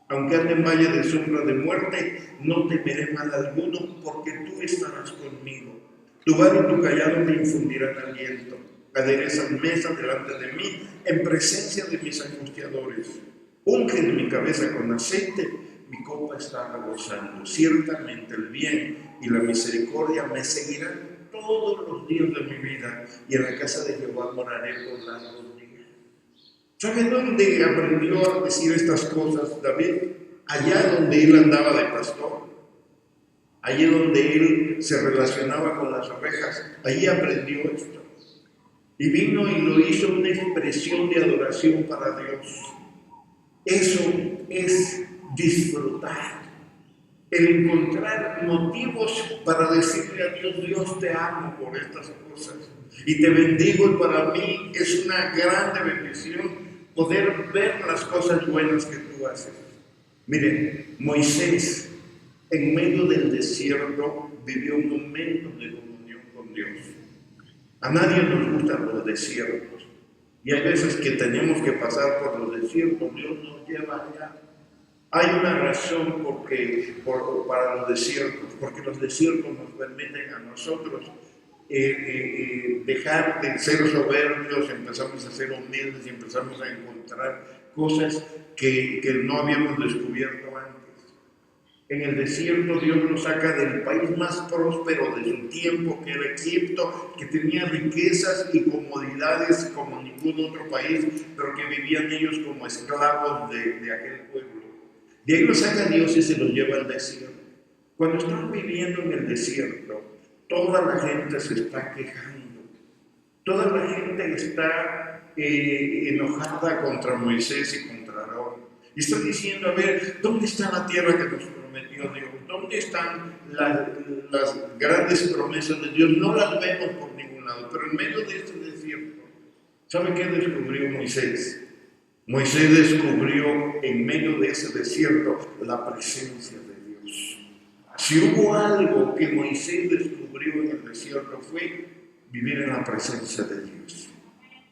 Aunque ande en valle de sombra de muerte, no temeré mal alguno, porque tú estarás conmigo. Tu vara y tu callado me infundirán aliento. Aderezan mesa delante de mí en presencia de mis angustiadores. Ungen mi cabeza con aceite, mi copa está rebosando. Ciertamente el bien y la misericordia me seguirán todos los días de mi vida, y en la casa de Jehová moraré por largos días. ¿Sabe dónde aprendió a decir estas cosas David? Allá donde él andaba de pastor, allí donde él se relacionaba con las ovejas, allí aprendió esto. Y vino y lo hizo una expresión de adoración para Dios. Eso es disfrutar. El encontrar motivos para decirle a Dios, Dios te amo por estas cosas y te bendigo, y para mí es una grande bendición poder ver las cosas buenas que tú haces. Miren, Moisés en medio del desierto vivió un momento de comunión con Dios. A nadie nos gustan los desiertos, y hay veces que tenemos que pasar por los desiertos. Dios nos lleva allá. Hay una razón para los desiertos, porque los desiertos nos permiten a nosotros dejar de ser soberbios, empezamos a ser humildes y empezamos a encontrar cosas que no habíamos descubierto antes. En el desierto Dios nos saca del país más próspero de su tiempo, que era Egipto, que tenía riquezas y comodidades como ningún otro país, pero que vivían ellos como esclavos de aquel pueblo. De ahí los saca Dios y se los lleva al desierto. Cuando están viviendo en el desierto, toda la gente se está quejando. Toda la gente está enojada contra Moisés y contra Aarón. Y están diciendo, a ver, ¿dónde está la tierra que nos prometió Dios? ¿Dónde están las grandes promesas de Dios? No las vemos por ningún lado. Pero en medio de este desierto, ¿sabe qué descubrió Moisés? Moisés descubrió en medio de ese desierto la presencia de Dios. Si hubo algo que Moisés descubrió en el desierto, fue vivir en la presencia de Dios.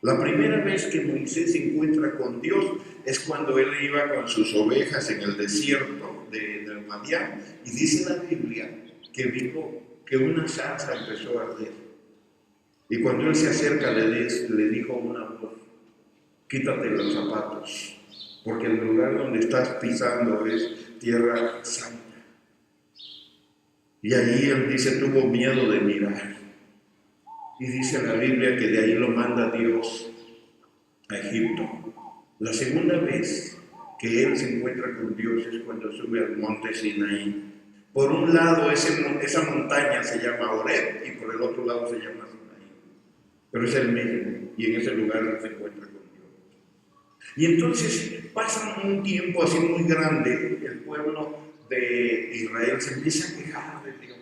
La primera vez que Moisés se encuentra con Dios es cuando él iba con sus ovejas en el desierto de Madián, y dice la Biblia que vio que una zarza empezó a arder. Y cuando él se acerca le dijo una voz: quítate los zapatos, porque el lugar donde estás pisando es tierra santa. Y allí él dice, tuvo miedo de mirar. Y dice la Biblia que de ahí lo manda Dios a Egipto. La segunda vez que él se encuentra con Dios es cuando sube al monte Sinaí. Por un lado esa montaña se llama Horeb y por el otro lado se llama Sinaí. Pero es el mismo, y en ese lugar él se encuentra con Dios. Y entonces pasa un tiempo así muy grande, el pueblo de Israel se empieza a quejar de Dios.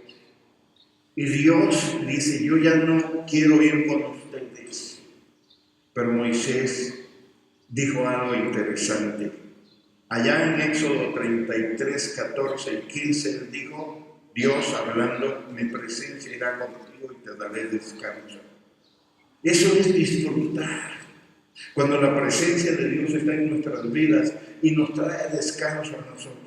Y Dios dice, yo ya no quiero ir con ustedes. Pero Moisés dijo algo interesante. Allá en Éxodo 33, 14 y 15, él dijo, Dios hablando, mi presencia irá contigo y te daré descanso. Eso es disfrutar. Cuando la presencia de Dios está en nuestras vidas y nos trae descanso a nosotros.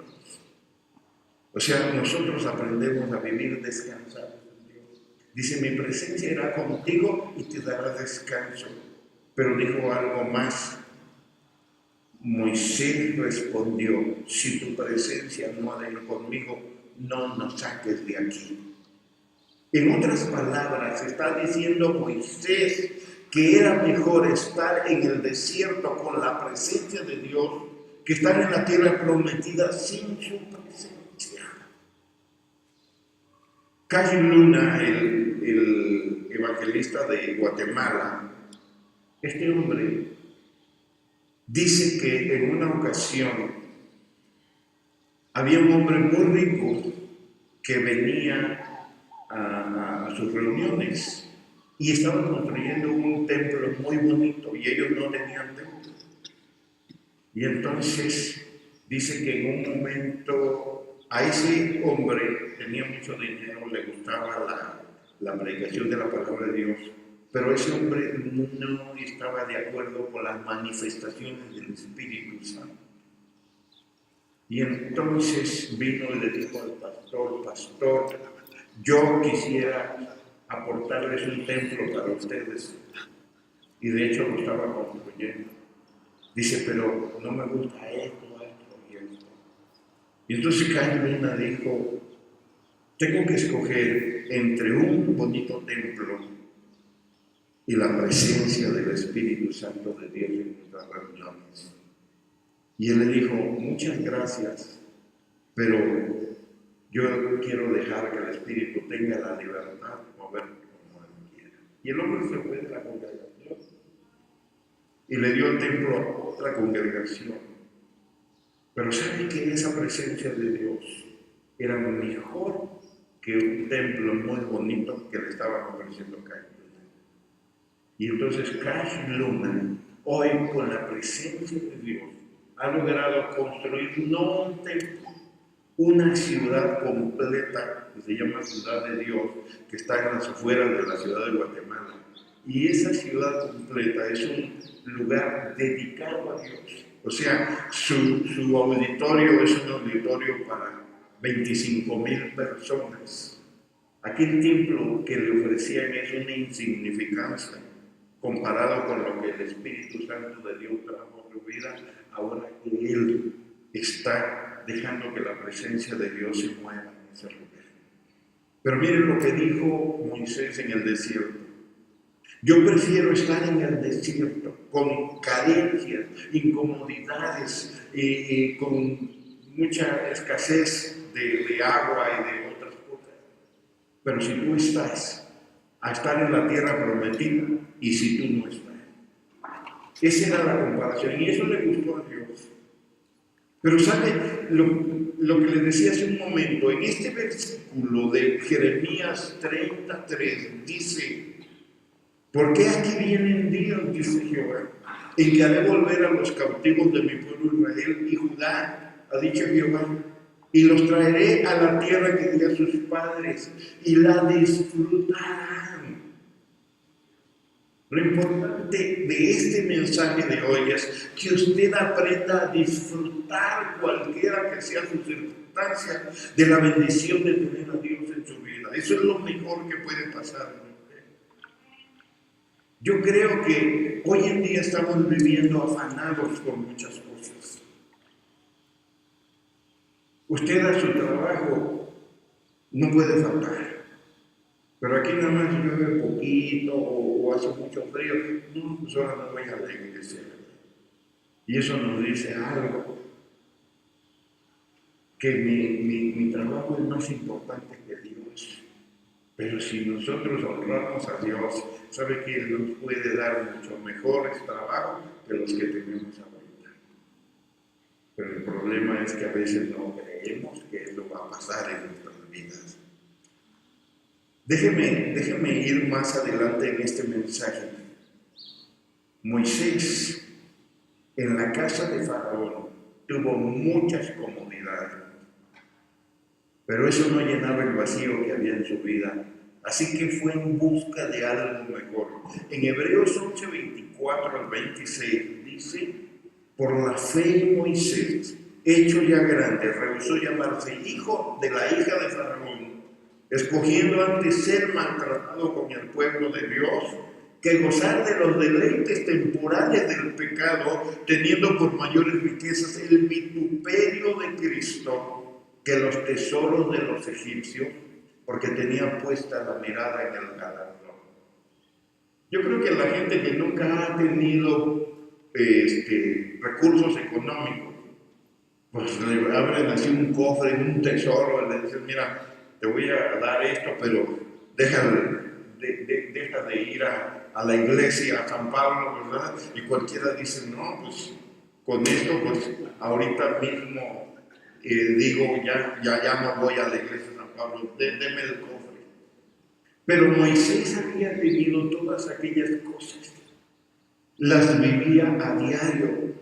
O sea, nosotros aprendemos a vivir descansados en Dios. Dice, mi presencia irá contigo y te dará descanso. Pero dijo algo más. Moisés respondió, si tu presencia no ha de ir conmigo, no nos saques de aquí. En otras palabras, está diciendo Moisés que era mejor estar en el desierto con la presencia de Dios que estar en la tierra prometida sin su presencia. Cayo Luna, el evangelista de Guatemala, este hombre dice que en una ocasión había un hombre muy rico que venía a sus reuniones y estaban construyendo un templo muy bonito y ellos no tenían templo. Y entonces dice que en un momento a ese hombre tenía mucho dinero, le gustaba la predicación de la palabra de Dios, pero ese hombre no estaba de acuerdo con las manifestaciones del Espíritu Santo. Y entonces vino y le dijo al pastor, yo quisiera aportarles un templo para ustedes. Y de hecho lo estaba construyendo. Dice, pero no me gusta esto y esto. Y entonces Cayo Luna dijo, tengo que escoger entre un bonito templo y la presencia del Espíritu Santo de Dios en nuestras reuniones. Y él le dijo, muchas gracias, pero yo quiero dejar que el Espíritu tenga la libertad de mover como él quiera. Y el hombre se fue de la congregación y le dio el templo a otra congregación. Pero ¿sabe que esa presencia de Dios era mejor que un templo muy bonito que le estaban ofreciendo Cayo Luna? Y entonces Cayo Luna, hoy con la presencia de Dios, ha logrado construir no un templo, una ciudad completa que se llama Ciudad de Dios, que está en las afueras de la ciudad de Guatemala. Y esa ciudad completa es un lugar dedicado a Dios. O sea, su auditorio es un auditorio para 25,000 personas. Aquel templo que le ofrecían es una insignificancia comparado con lo que el Espíritu Santo de Dios trajo a su vida, ahora que Él está dejando que la presencia de Dios se mueva en ese lugar. Pero miren lo que dijo Moisés en el desierto. Yo prefiero estar en el desierto con carencias, incomodidades, con mucha escasez de agua y de otras cosas. Pero si tú estás, a estar en la tierra prometida y si tú no estás. Esa era la comparación y eso le gustó a Dios. Pero ¿sabe lo que les decía hace un momento? En este versículo de Jeremías 33 dice, ¿por qué aquí vienen días, dice Jehová, en que haré volver a los cautivos de mi pueblo Israel y Judá, ha dicho Jehová, y los traeré a la tierra que di a sus padres y la disfrutarán? Lo importante de este mensaje de hoy es que usted aprenda a disfrutar, cualquiera que sea su circunstancia, de la bendición de tener a Dios en su vida. Eso es lo mejor que puede pasar. Yo creo que hoy en día estamos viviendo afanados con muchas cosas. Usted a su trabajo no puede faltar. Pero aquí nada más llueve poquito o hace mucho frío. No, pues ahora no voy a la iglesia. Y eso nos dice algo. Que mi trabajo es más importante que Dios. Pero si nosotros honramos a Dios, ¿sabe que Él nos puede dar mucho mejores trabajos que los que tenemos ahorita? Pero el problema es que a veces no creemos que eso va a pasar en nuestras vidas. Déjeme ir más adelante en este mensaje. Moisés, en la casa de Faraón, tuvo muchas comodidades, pero eso no llenaba el vacío que había en su vida. Así que fue en busca de algo mejor. En Hebreos 11, 24 al 26 dice, por la fe Moisés, hecho ya grande, rehusó llamarse hijo de la hija de Faraón, escogiendo antes ser maltratado con el pueblo de Dios, que gozar de los deleites temporales del pecado, teniendo por mayores riquezas el vituperio de Cristo, que los tesoros de los egipcios, porque tenía puesta la mirada en el galardón. Yo creo que la gente que nunca ha tenido recursos económicos, pues le abren así un cofre, un tesoro, le dicen, mira, te voy a dar esto, pero deja de ir a la iglesia, a San Pablo, ¿verdad? Y cualquiera dice, no, pues con esto, pues ahorita mismo digo, ya no voy a la iglesia de San Pablo, deme el cofre. Pero Moisés había tenido todas aquellas cosas, las vivía a diario,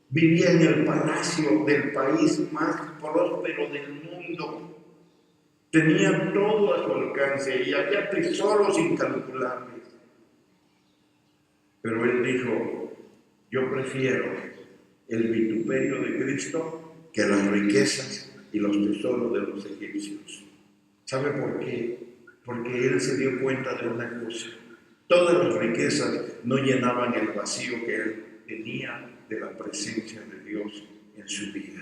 vivía en el palacio del país más próspero del mundo. Tenía todo a su alcance y había tesoros incalculables. Pero él dijo, yo prefiero el vituperio de Cristo que las riquezas y los tesoros de los egipcios. ¿Sabe por qué? porque él se dio cuenta de una cosa: todas las riquezas no llenaban el vacío que él tenía de la presencia de Dios en su vida.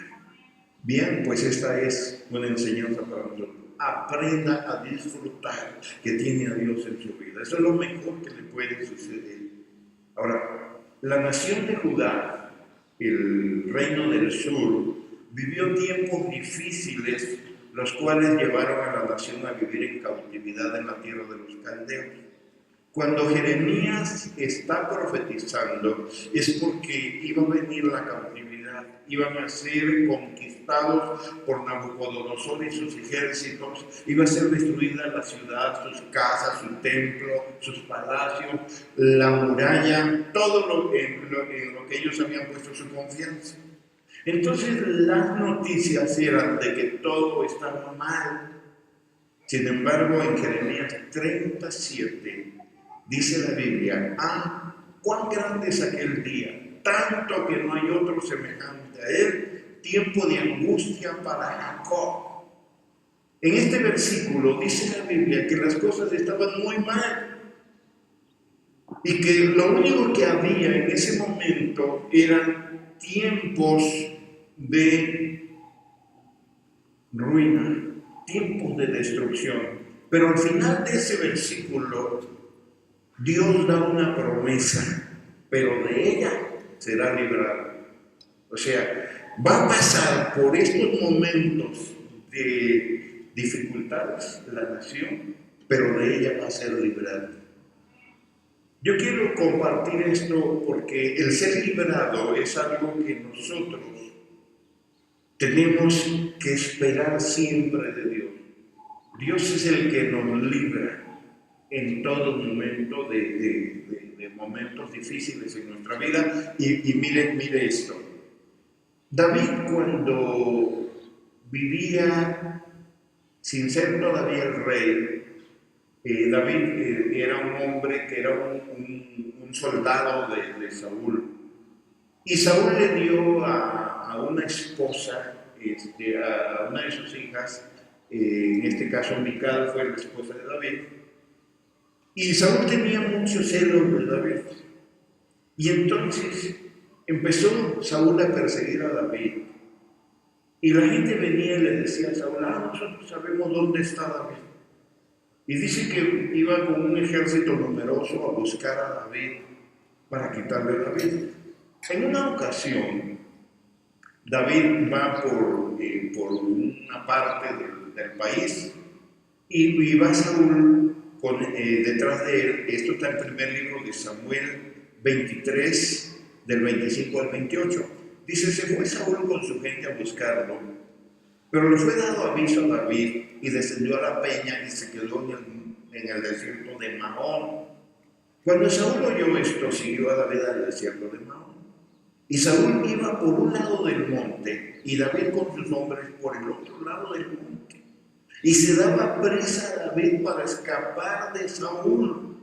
Bien, pues esta es una enseñanza para nosotros. Aprenda a disfrutar que tiene a Dios en su vida. Eso es lo mejor que le puede suceder. Ahora, la nación de Judá, el reino del sur, vivió tiempos difíciles, los cuales llevaron a la nación a vivir en cautividad en la tierra de los caldeos. Cuando Jeremías está profetizando, es porque iba a venir la cautividad, iban a ser conquistados por Nabucodonosor y sus ejércitos, iba a ser destruida la ciudad, sus casas, su templo, sus palacios, la muralla, todo en lo que ellos habían puesto su confianza. Entonces las noticias eran de que todo estaba mal. Sin embargo, en Jeremías 37 dice la Biblia: ¡ah, cuán grande es aquel día! Tanto que no hay otro semejante a él, tiempo de angustia para Jacob. En este versículo dice la Biblia que las cosas estaban muy mal y que lo único que había en ese momento eran tiempos de ruina, tiempos de destrucción. Pero al final de ese versículo, Dios da una promesa, pero de ella será librado. O sea, va a pasar por estos momentos de dificultades la nación, pero de ella va a ser librada. Yo quiero compartir esto porque el ser librado es algo que nosotros tenemos que esperar siempre de Dios. Dios es el que nos libra en todo momento de momentos difíciles en nuestra vida. Y mire esto. David, cuando vivía sin ser todavía el rey, David era un hombre que era un soldado de Saúl. Y Saúl le dio a una esposa, a una de sus hijas, en este caso Mical fue la esposa de David. Y Saúl tenía muchos celos de David. Y entonces empezó Saúl a perseguir a David. Y la gente venía y le decía a Saúl: nosotros sabemos dónde está David. Y dice que iba con un ejército numeroso a buscar a David para quitarle la vida. En una ocasión, David va por una parte del país y va Saúl detrás de él. Esto está en el primer libro de Samuel 23, del 25 al 28. Dice: se fue Saúl con su gente a buscarlo, pero le fue dado aviso a David y descendió a la peña y se quedó en el desierto de Mahón. Cuando Saúl oyó esto, siguió a David al desierto de Mahón. Y Saúl iba por un lado del monte y David con sus hombres por el otro lado del monte. Y se daba presa a David para escapar de Saúl.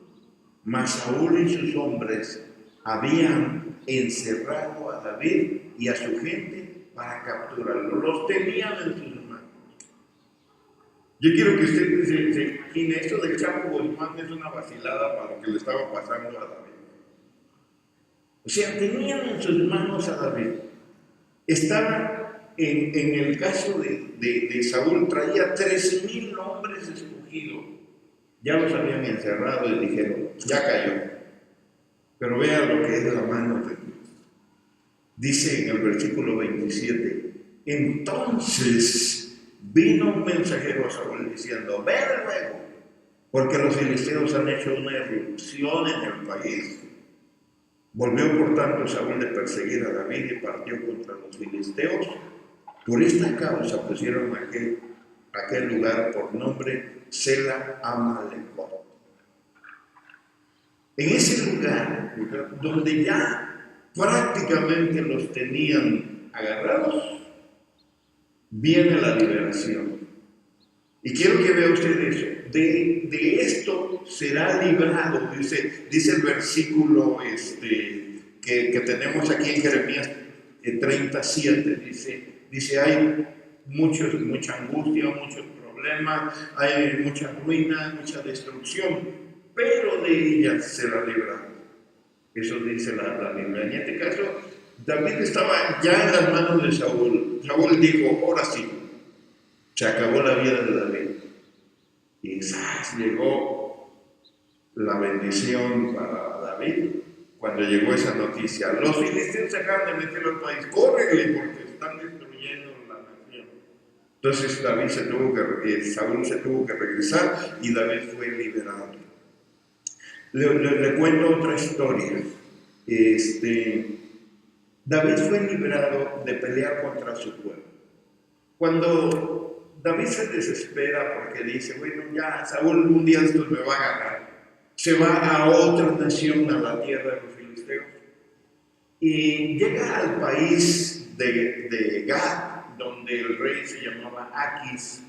Mas Saúl y sus hombres habían encerrado a David y a su gente para capturarlo. Los tenían en sus manos. Yo quiero que usted se imagine, esto del Chapo Guzmán es una vacilada para lo que le estaba pasando a David. O sea, tenían en sus manos a David. Estaba en el caso de Saúl, traía 13,000 hombres escogidos. Ya los habían encerrado y dijeron: ya cayó. Pero vea lo que es la mano de Dios. Dice en el versículo 27: entonces vino un mensajero a Saúl diciendo: ve luego, porque los filisteos han hecho una irrupción en el país. Volvió por tanto Saúl de perseguir a David y partió contra los filisteos. Por esta causa pusieron aquel lugar por nombre Sela Amalekot. En ese lugar, donde ya prácticamente los tenían agarrados, viene la liberación. Y quiero que vea usted eso. De esto será librado, dice el versículo que tenemos aquí en Jeremías 37. Dice hay mucha angustia, muchos problemas problemas, hay mucha ruina, mucha destrucción, pero de ella será librado. Eso dice la Biblia. En este caso, David estaba ya en las manos de Saúl. Saúl dijo, ahora sí, se acabó la vida de David. Y llegó la bendición para David cuando llegó esa noticia. Los filisteos se acaban de meter al país, córrele porque están destruyendo la nación. Entonces Saúl se tuvo que regresar y David fue liberado. Le cuento otra historia. David fue liberado de pelear contra su pueblo. Cuando David se desespera porque dice, bueno, ya Saúl un día esto me va a ganar, se va a otra nación, a la tierra de los filisteos, y llega al país de Gad, donde el rey se llamaba Aquis,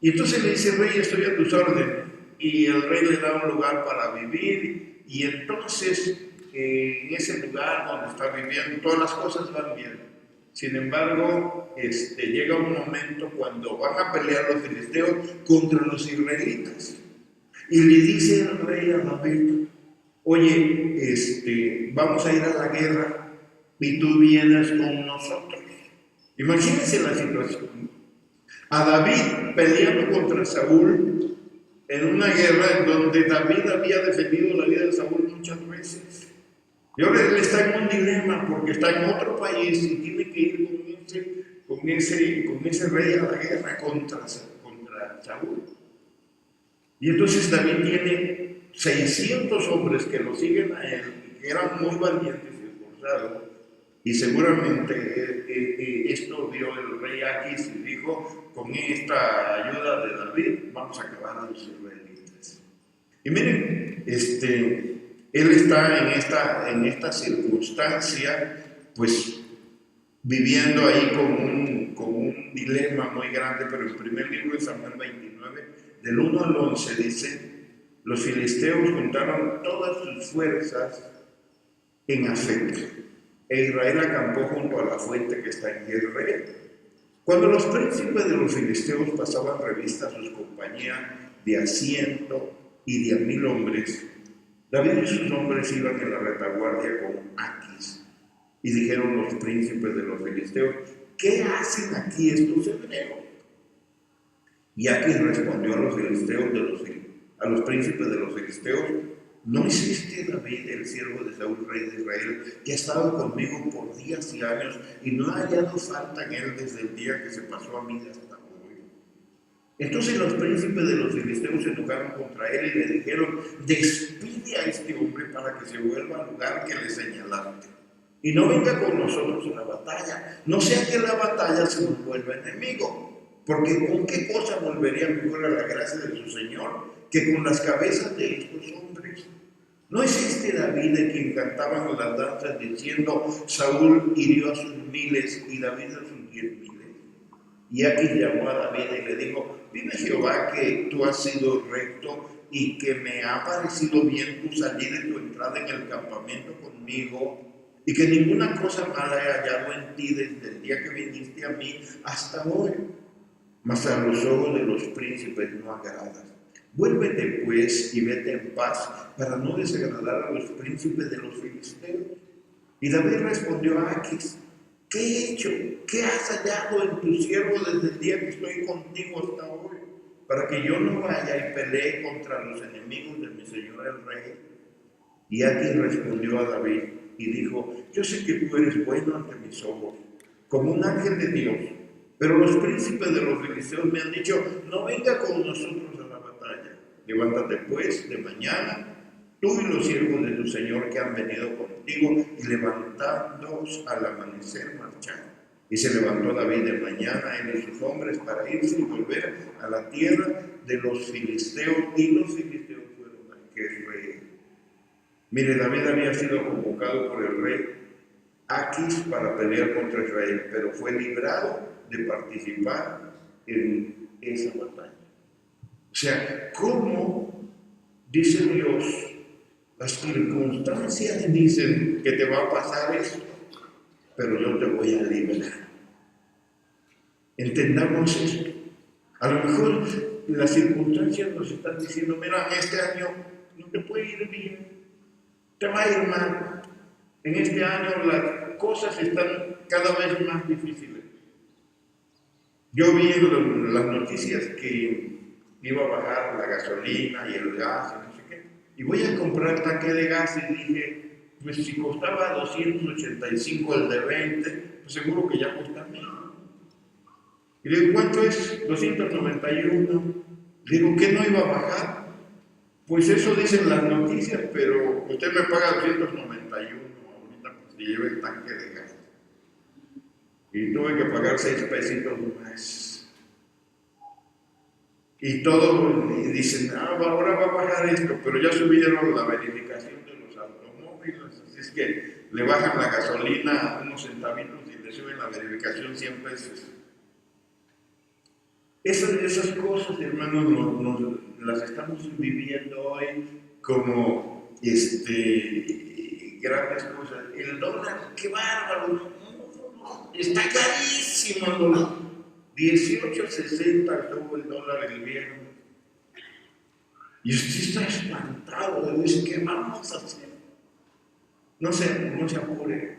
y entonces le dice, rey, estoy a tus órdenes, y el rey le da un lugar para vivir, y entonces en ese lugar donde está viviendo todas las cosas van bien. Sin embargo, llega un momento cuando van a pelear los filisteos contra los israelitas. Y le dice el rey a David, oye, vamos a ir a la guerra y tú vienes con nosotros. Imagínense la situación. A David peleando contra Saúl en una guerra en donde David había defendido la vida de Saúl muchas veces. Y ahora él está en un dilema porque está en otro país y tiene que ir con ese rey a la guerra contra Saúl. Y entonces David tiene 600 hombres que lo siguen a él, que eran muy valientes y esforzados. Y seguramente esto vio el rey Aquis y dijo, con esta ayuda de David vamos a acabar a los israelitas. Y miren, él está en esta circunstancia, pues viviendo ahí con un dilema muy grande, pero el primer libro de Samuel 29, del 1 al 11, dice, los filisteos juntaron todas sus fuerzas en Afec, e Israel acampó junto a la fuente que está en Jezreel. Cuando los príncipes de los filisteos pasaban revista a sus compañías de a 100 y de a 1000 hombres, David y sus hombres iban en la retaguardia con Aquis. Y dijeron los príncipes de los filisteos, ¿qué hacen aquí estos hebreos? Y Aquis respondió a los príncipes de los filisteos, ¿no es este David, el siervo de Saúl, rey de Israel, que ha estado conmigo por días y años y no ha hallado falta en él desde el día que se pasó a mí hasta hoy? Entonces los príncipes de los filisteos se enojaron contra él y le dijeron, despide a este hombre para que se vuelva al lugar que le señalaste y no venga con nosotros a la batalla, no sea que la batalla se nos vuelva enemigo, porque ¿con qué cosa volvería mejor a la gracia de su Señor que con las cabezas de estos hombres? ¿No es este David de quien cantaban las danzas diciendo, Saúl hirió a sus 1000 y David a sus 10,000? Y Aquis llamó a David y le dijo, vive Jehová que tú has sido recto y que me ha parecido bien tu salida y tu entrada en el campamento conmigo, y que ninguna cosa mala he hallado en ti desde el día que viniste a mí hasta hoy. Mas a los ojos de los príncipes no agradas. Vuélvete pues y vete en paz para no desagradar a los príncipes de los filisteos. Y David respondió a Aquis, ¿qué he hecho? ¿Qué has hallado en tu siervo desde el día que estoy contigo hasta hoy? Para que yo no vaya y pelee contra los enemigos de mi señor el rey. Y Aquis respondió a David y dijo, yo sé que tú eres bueno ante mis ojos, como un ángel de Dios, pero los príncipes de los filisteos me han dicho, no venga con nosotros a la batalla. Levántate pues de mañana, tú y los siervos de tu señor que han venido contigo, y levantándoos al amanecer marcharon. Y se levantó David de mañana, él y sus hombres, para irse y volver a la tierra de los filisteos, y los filisteos fueron a Jezreel. Mire, David había sido convocado por el rey Aquis para pelear contra Israel, pero fue librado de participar en esa batalla. O sea, ¿cómo dice Dios? Las circunstancias dicen que te va a pasar esto, pero yo te voy a liberar. Entendamos esto. A lo mejor las circunstancias nos están diciendo, mira, este año no te puede ir bien, te va a ir mal. En este año las cosas están cada vez más difíciles. Yo vi en las noticias que iba a bajar la gasolina y el gas y no sé qué, y voy a comprar tanque de gas y dije, pues si costaba 285 el de 20, pues seguro que ya cuesta 1000. Y le digo, ¿cuánto es? 291. Le digo, ¿qué no iba a bajar? Pues eso dicen las noticias, pero usted me paga 291 ahorita pues si lleva el tanque de gas. Y tuve que pagar 6 pesitos más. Y todos dicen, ahora va a bajar esto, pero ya subieron la verificación de los automóviles, así es que le bajan la gasolina unos centavitos y le suben la verificación 100 pesos. Esas cosas, hermanos, las estamos viviendo hoy como grandes cosas. El dólar, qué bárbaro, está carísimo el dólar. 18.60 estuvo el dólar el viernes. Y usted está espantado, dice, ¿qué vamos a hacer? No se apure.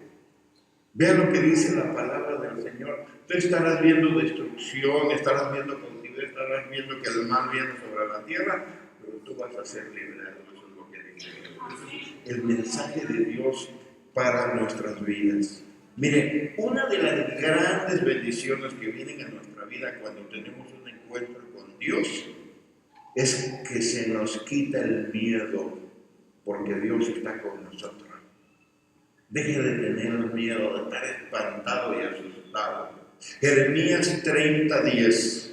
Vea lo que dice la palabra del Señor. Tú estarás viendo destrucción, estarás viendo cautividad, estarás viendo que el mal viene sobre la tierra, pero tú vas a ser liberado. Eso es lo que dice el mensaje de Dios para nuestras vidas. Mire, una de las grandes bendiciones que vienen a nuestra vida cuando tenemos un encuentro con Dios es que se nos quita el miedo porque Dios está con nosotros. Deje de tener miedo, de estar espantado y asustado. Jeremías 30:10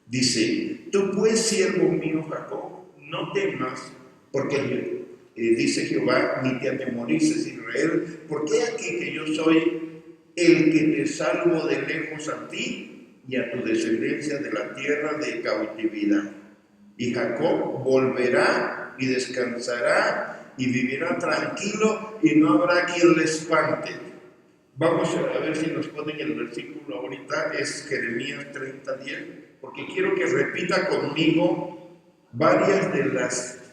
dice, tú pues, siervo mío Jacob, no temas, porque dice Jehová, ni te atemorices Israel, porque aquí que yo soy el que te salvo de lejos a ti y a tu descendencia de la tierra de cautividad. Y Jacob volverá y descansará y vivirá tranquilo y no habrá quien le espante. Vamos a ver si nos ponen el versículo ahorita, es Jeremías 30:10, porque quiero que repita conmigo varias de las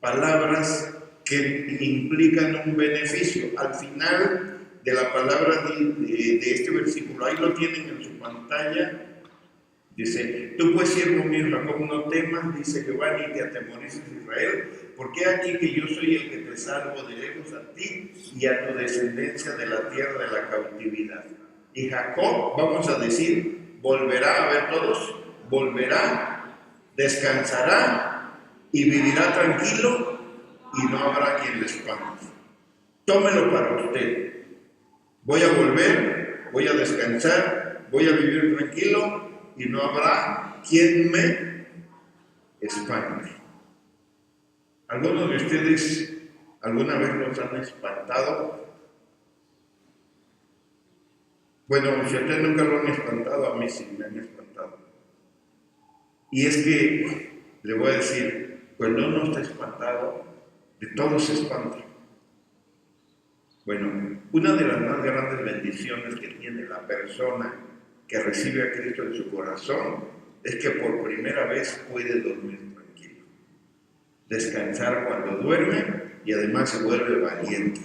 palabras que implican un beneficio. Al final de la palabra de este versículo, ahí lo tienen en su pantalla, dice, tú pues siervo mío Jacob, no temas, dice Jehová, ni te atemorices Israel, porque aquí que yo soy el que te salvo de lejos a ti y a tu descendencia de la tierra de la cautividad. Y Jacob, vamos a decir, volverá, a ver todos, volverá, descansará y vivirá tranquilo y no habrá quien le espante. Tómelo para usted. Voy a volver, voy a descansar, voy a vivir tranquilo y no habrá quien me espante. ¿Algunos de ustedes alguna vez los han espantado? Bueno, si a ustedes nunca lo han espantado, a mí sí me han espantado. Y es que, le voy a decir, cuando uno está espantado, de todo se espanta. Bueno, una de las más grandes bendiciones que tiene la persona que recibe a Cristo en su corazón es que por primera vez puede dormir tranquilo, descansar cuando duerme y además se vuelve valiente.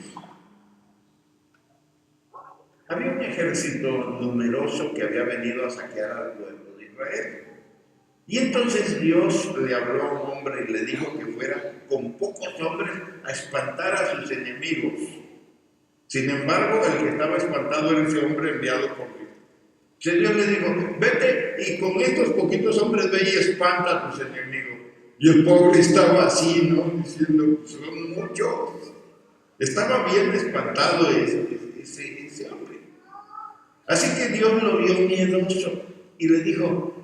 Había un ejército numeroso que había venido a saquear al pueblo de Israel. Y entonces Dios le habló a un hombre y le dijo que fuera con pocos hombres a espantar a sus enemigos. Sin embargo, el que estaba espantado era ese hombre enviado por Dios. Entonces Dios le dijo, vete y con estos poquitos hombres ve y espanta a tus enemigos. Y el pobre estaba así, ¿no? Diciendo, son muchos. Estaba bien espantado ese hombre. Así que Dios lo vio miedoso y le dijo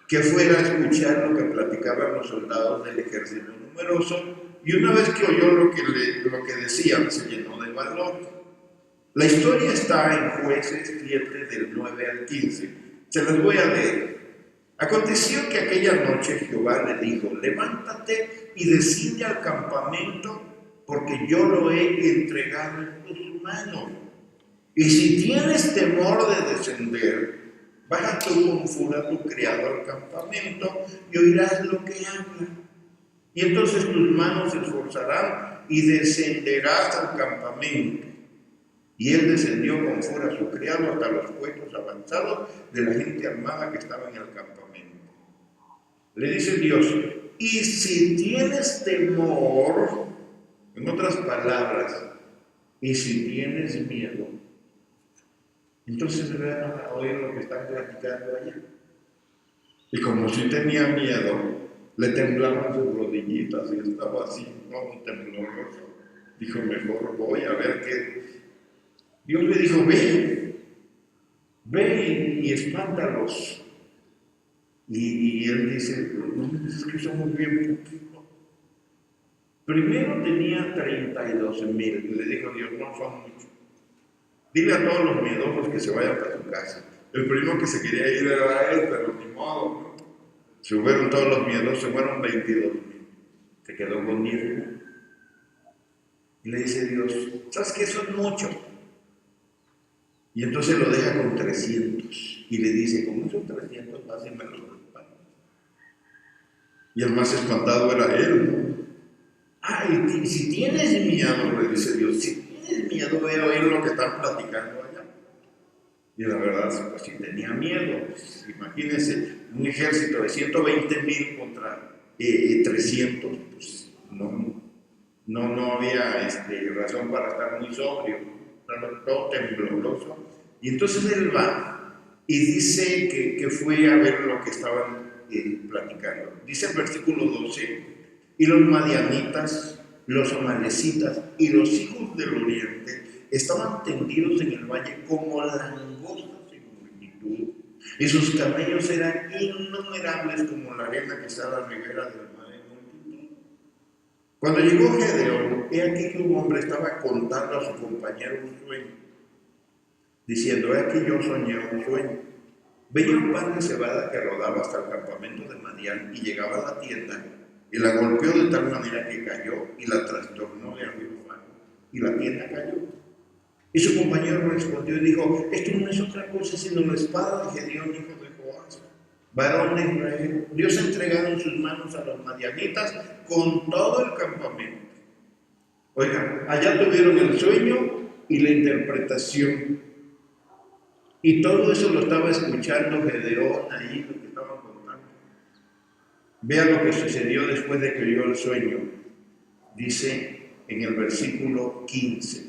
que fuera a escuchar lo que platicaban los soldados del ejército numeroso. Y una vez que oyó lo que decían, se llenó de valor. La historia está en Jueces 7, del 9 al 15. Se las voy a leer. Aconteció que aquella noche Jehová le dijo, levántate y desciende al campamento, porque yo lo he entregado en tus manos. Y si tienes temor de descender, Baja tú con fura a tu criado al campamento y oirás lo que habla. Y entonces tus manos se esforzarán y descenderás al campamento. Y él descendió con fura a su criado hasta los puestos avanzados de la gente armada que estaba en el campamento. Le dice Dios, y si tienes temor, en otras palabras, y si tienes miedo, entonces van a oír lo que están platicando allá. Y como si tenía miedo, le temblaban sus rodillitas y estaba así, como tembloroso. Dijo, mejor voy a ver qué. Dios le dijo, ve y espántalos. Y él dice, no, es que somos bien poquitos. Primero tenía 32,000. Le dijo Dios, no son muchos. Dile a todos los miedosos que se vayan para su casa. El primero que se quería ir era él, pero ni modo, ¿no? Se fueron todos los miedosos, se fueron 22,000. Se quedó con 10,000. Y le dice Dios, ¿sabes qué? Son muchos. Y entonces lo deja con 300. Y le dice, con esos 300 vas y me los espantas. Y el más espantado era él, ¿no? Y si tienes miedo, le dice Dios, si tienes miedo, ve a oír lo que están platicando allá. Y la verdad, pues sí tenía miedo. Pues, imagínense, un ejército de 120,000 contra 300, pues no había razón para estar muy sobrio, estaba todo tembloroso. Y entonces él va y dice que fue a ver lo que estaban platicando. Dice el versículo 12, y los madianitas, los amalecitas y los hijos del oriente estaban tendidos en el valle como langostas en multitud, y sus camellos eran innumerables como la arena que está a la ribera del mar en multitud. Cuando llegó Gedeón, he aquí que un hombre estaba contando a su compañero un sueño, diciendo, he aquí yo soñé un sueño. Veía un pan de cebada que rodaba hasta el campamento de Madián y llegaba a la tienda y la golpeó de tal manera que cayó y la trastornó de arriba abajo y la tienda cayó. Y su compañero respondió y dijo, esto no es otra cosa sino la espada de Gedeón, hijo de Joás, varón de Israel. Dios ha entregado en sus manos a los madianitas con todo el campamento. Oigan, allá tuvieron el sueño y la interpretación. Y todo eso lo estaba escuchando Gedeón ahí, lo que estaban contando. Vean lo que sucedió después de que oyó el sueño. Dice en el versículo 15,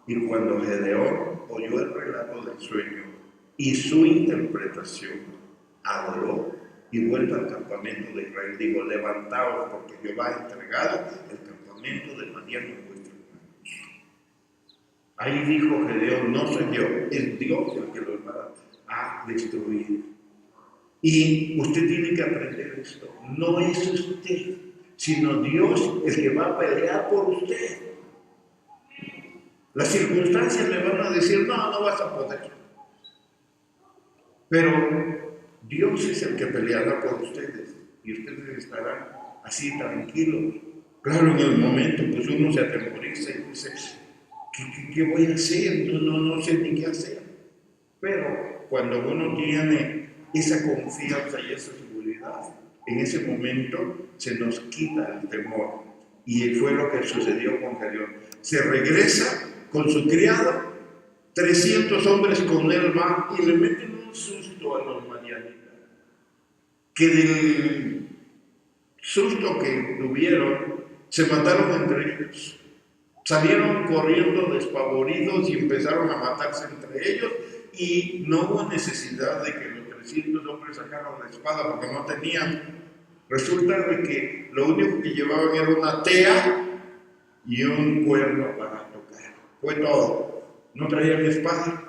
y cuando Gedeón oyó el relato del sueño y su interpretación, adoró y vuelto al campamento de Israel, digo, levantaos porque Jehová ha entregado el campamento de Madián en vuestras manos. Ahí dijo Gedeón, no soy yo, es Dios el que los va a destruir. Y usted tiene que aprender esto, no es usted, sino Dios el que va a pelear por usted. Las circunstancias le van a decir, no vas a poder. Pero Dios es el que peleará por ustedes y ustedes estarán así tranquilos. Claro, en el momento pues uno se atemoriza y dice, ¿qué voy a hacer? No sé ni qué hacer. Pero cuando uno tiene esa confianza y esa seguridad, en ese momento se nos quita el temor. Y fue lo que sucedió con Gedeón. Se regresa con su criado, 300 hombres con él van y le meten un susto a los madianitas. Que del susto que tuvieron, se mataron entre ellos. Salieron corriendo despavoridos y empezaron a matarse entre ellos y no hubo necesidad de que los 300 hombres sacaran la espada porque no tenían. Resulta de que lo único que llevaban era una tea y un cuerno para tocar. Fue todo. No traían espada.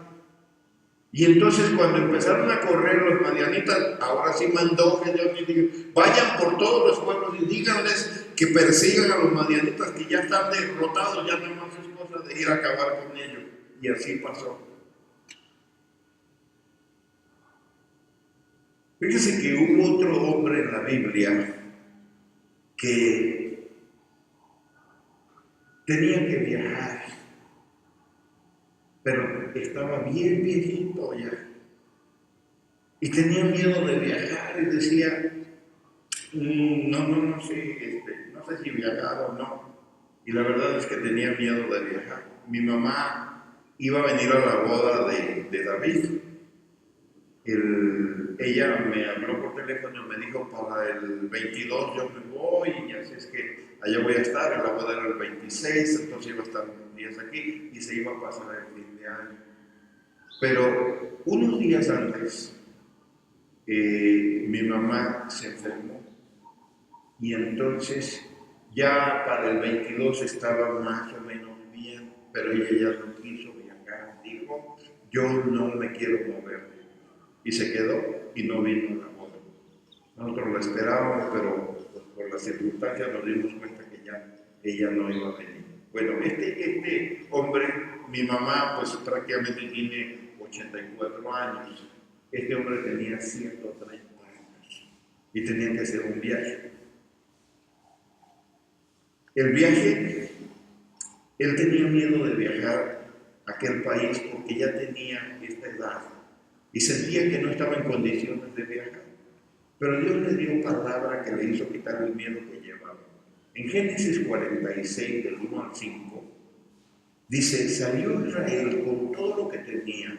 Y entonces cuando empezaron a correr los madianitas, ahora sí mandó Gedeón y dijo, vayan por todos los pueblos y díganles que persigan a los madianitas que ya están derrotados, ya no más es cosa de ir a acabar con ellos. Y así pasó. Fíjense que hubo otro hombre en la Biblia que tenía que viajar, pero estaba bien viejito ya. Y tenía miedo de viajar y decía, no sé, no sé si viajar o no. Y la verdad es que tenía miedo de viajar. Mi mamá iba a venir a la boda de David. Ella me habló por teléfono y me dijo, para el 22 yo me voy, y así es que allá voy a estar. La boda era el 26, entonces iba a estar unos días aquí y se iba a pasar el fin de año. Pero unos días antes, mi mamá se enfermó, y entonces ya para el 22 estaba más o menos bien, pero ella ya no quiso viajar. Dijo, yo no me quiero mover. Y se quedó y no vino a la boda. Nosotros la esperábamos, pero pues, por las circunstancias nos dimos cuenta que ya ella no iba a venir. Bueno, este hombre, mi mamá pues prácticamente tiene 84 años. Este hombre tenía 130 años y tenía que hacer un viaje. El viaje, él tenía miedo de viajar a aquel país porque ya tenía esta edad y sentía que no estaba en condiciones de viajar. Pero Dios le dio palabra que le hizo quitar el miedo que llevaba. En Génesis 46, del 1 al 5, dice, salió Israel con todo lo que tenía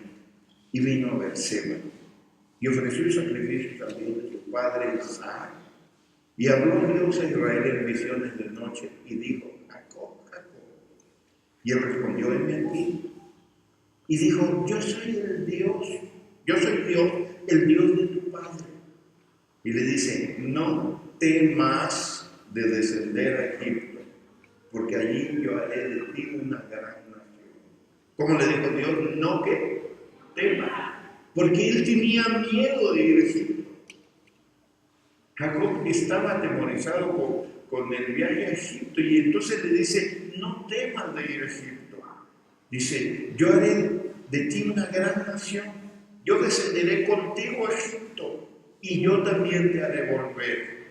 y vino a Berseba y ofreció sacrificios al Dios de su padre Isaac. Y habló Dios a Israel en visiones de noche y dijo, Jacob, Jacob. Y él respondió, heme aquí. Y dijo, yo soy Dios, el Dios de tu padre. Y le dice, no temas de descender a Egipto, porque allí yo haré de ti una gran nación. ¿Cómo le dijo Dios? No que tema, porque él tenía miedo de ir a Egipto. Jacob estaba atemorizado con el viaje a Egipto, y entonces le dice, no temas de ir a Egipto. Dice, yo haré de ti una gran nación, yo descenderé contigo a Egipto, y yo también te haré volver.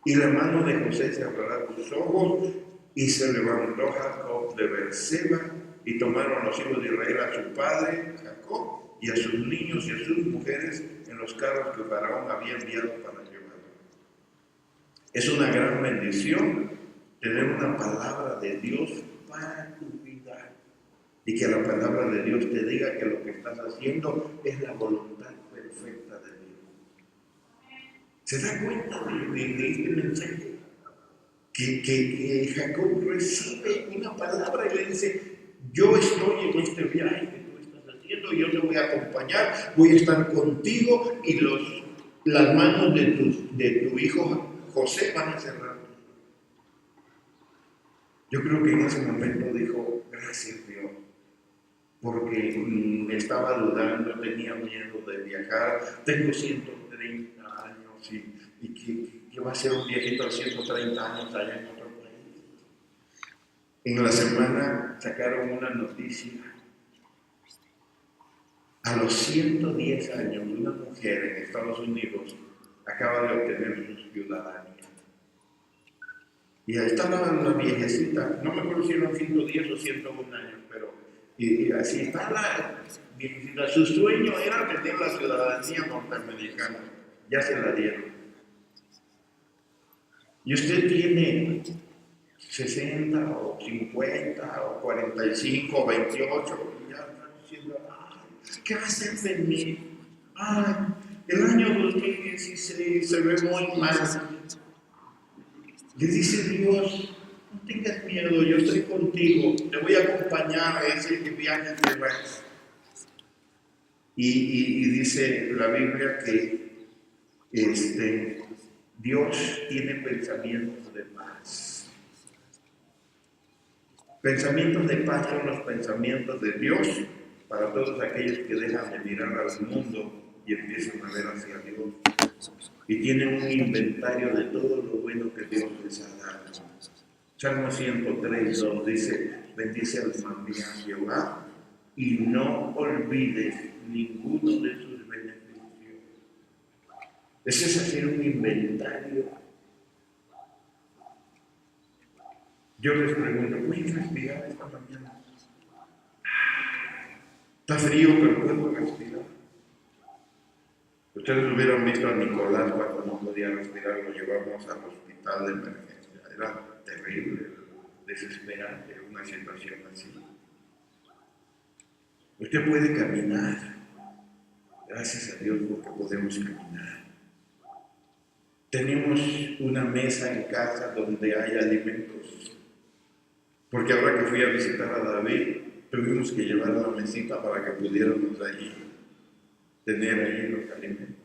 Y la mano de José se abrirá tus ojos, y se levantó Jacob de Berseba, y tomaron los hijos de Israel a su padre, Jacob, y a sus niños y a sus mujeres en los carros que Faraón había enviado para llevar. Es una gran bendición tener una palabra de Dios para tu vida, y que la palabra de Dios te diga que lo que estás haciendo es la voluntad perfecta de Dios. ¿Se da cuenta de este mensaje? Que Jacob recibe una palabra y le dice, yo estoy en este viaje que tú estás haciendo, yo te voy a acompañar, voy a estar contigo, y las manos de tu hijo José van a cerrar. Yo creo que en ese momento dijo, gracias Dios, porque estaba dudando, tenía miedo de viajar, tengo 130 años y que va a ser un viejito de 130 años allá en otro país. En la semana sacaron una noticia. A los 110 años, una mujer en Estados Unidos acaba de obtener su ciudadanía. Y estaba una viejecita, no me acuerdo si eran 110 o 101 años, pero y así está la viejecita. Su sueño era tener la ciudadanía norteamericana, ya se la dieron. Y usted tiene 60 o 50 o 45 o 28, y ya está diciendo, ¿qué va a hacer de mí? El año 2016 se ve muy mal. Le dice Dios, no tengas miedo, yo estoy contigo, te voy a acompañar a ese viaje que vas. Y dice la Biblia que Dios tiene pensamientos de paz. Pensamientos de paz son los pensamientos de Dios para todos aquellos que dejan de mirar al mundo y empiezan a ver hacia Dios. Y tienen un inventario de todo lo bueno que Dios les ha dado. Salmo 103, 2 dice, bendice alma mía a Jehová y no olvides ninguno de sus beneficios. Ese es hacer un inventario. Yo les pregunto, ¿puedes respirar esta mañana? Está frío, pero puedo respirar. Usted Ustedes hubieran visto a Nicolás cuando no podía respirar, lo llevamos al hospital de emergencia. Era terrible, desesperante, una situación así. Usted puede caminar. Gracias a Dios porque podemos caminar. Tenemos una mesa en casa donde hay alimentos. Porque ahora que fui a visitar a David, tuvimos que llevar la mesita para que pudiéramos allí tener ahí los alimentos.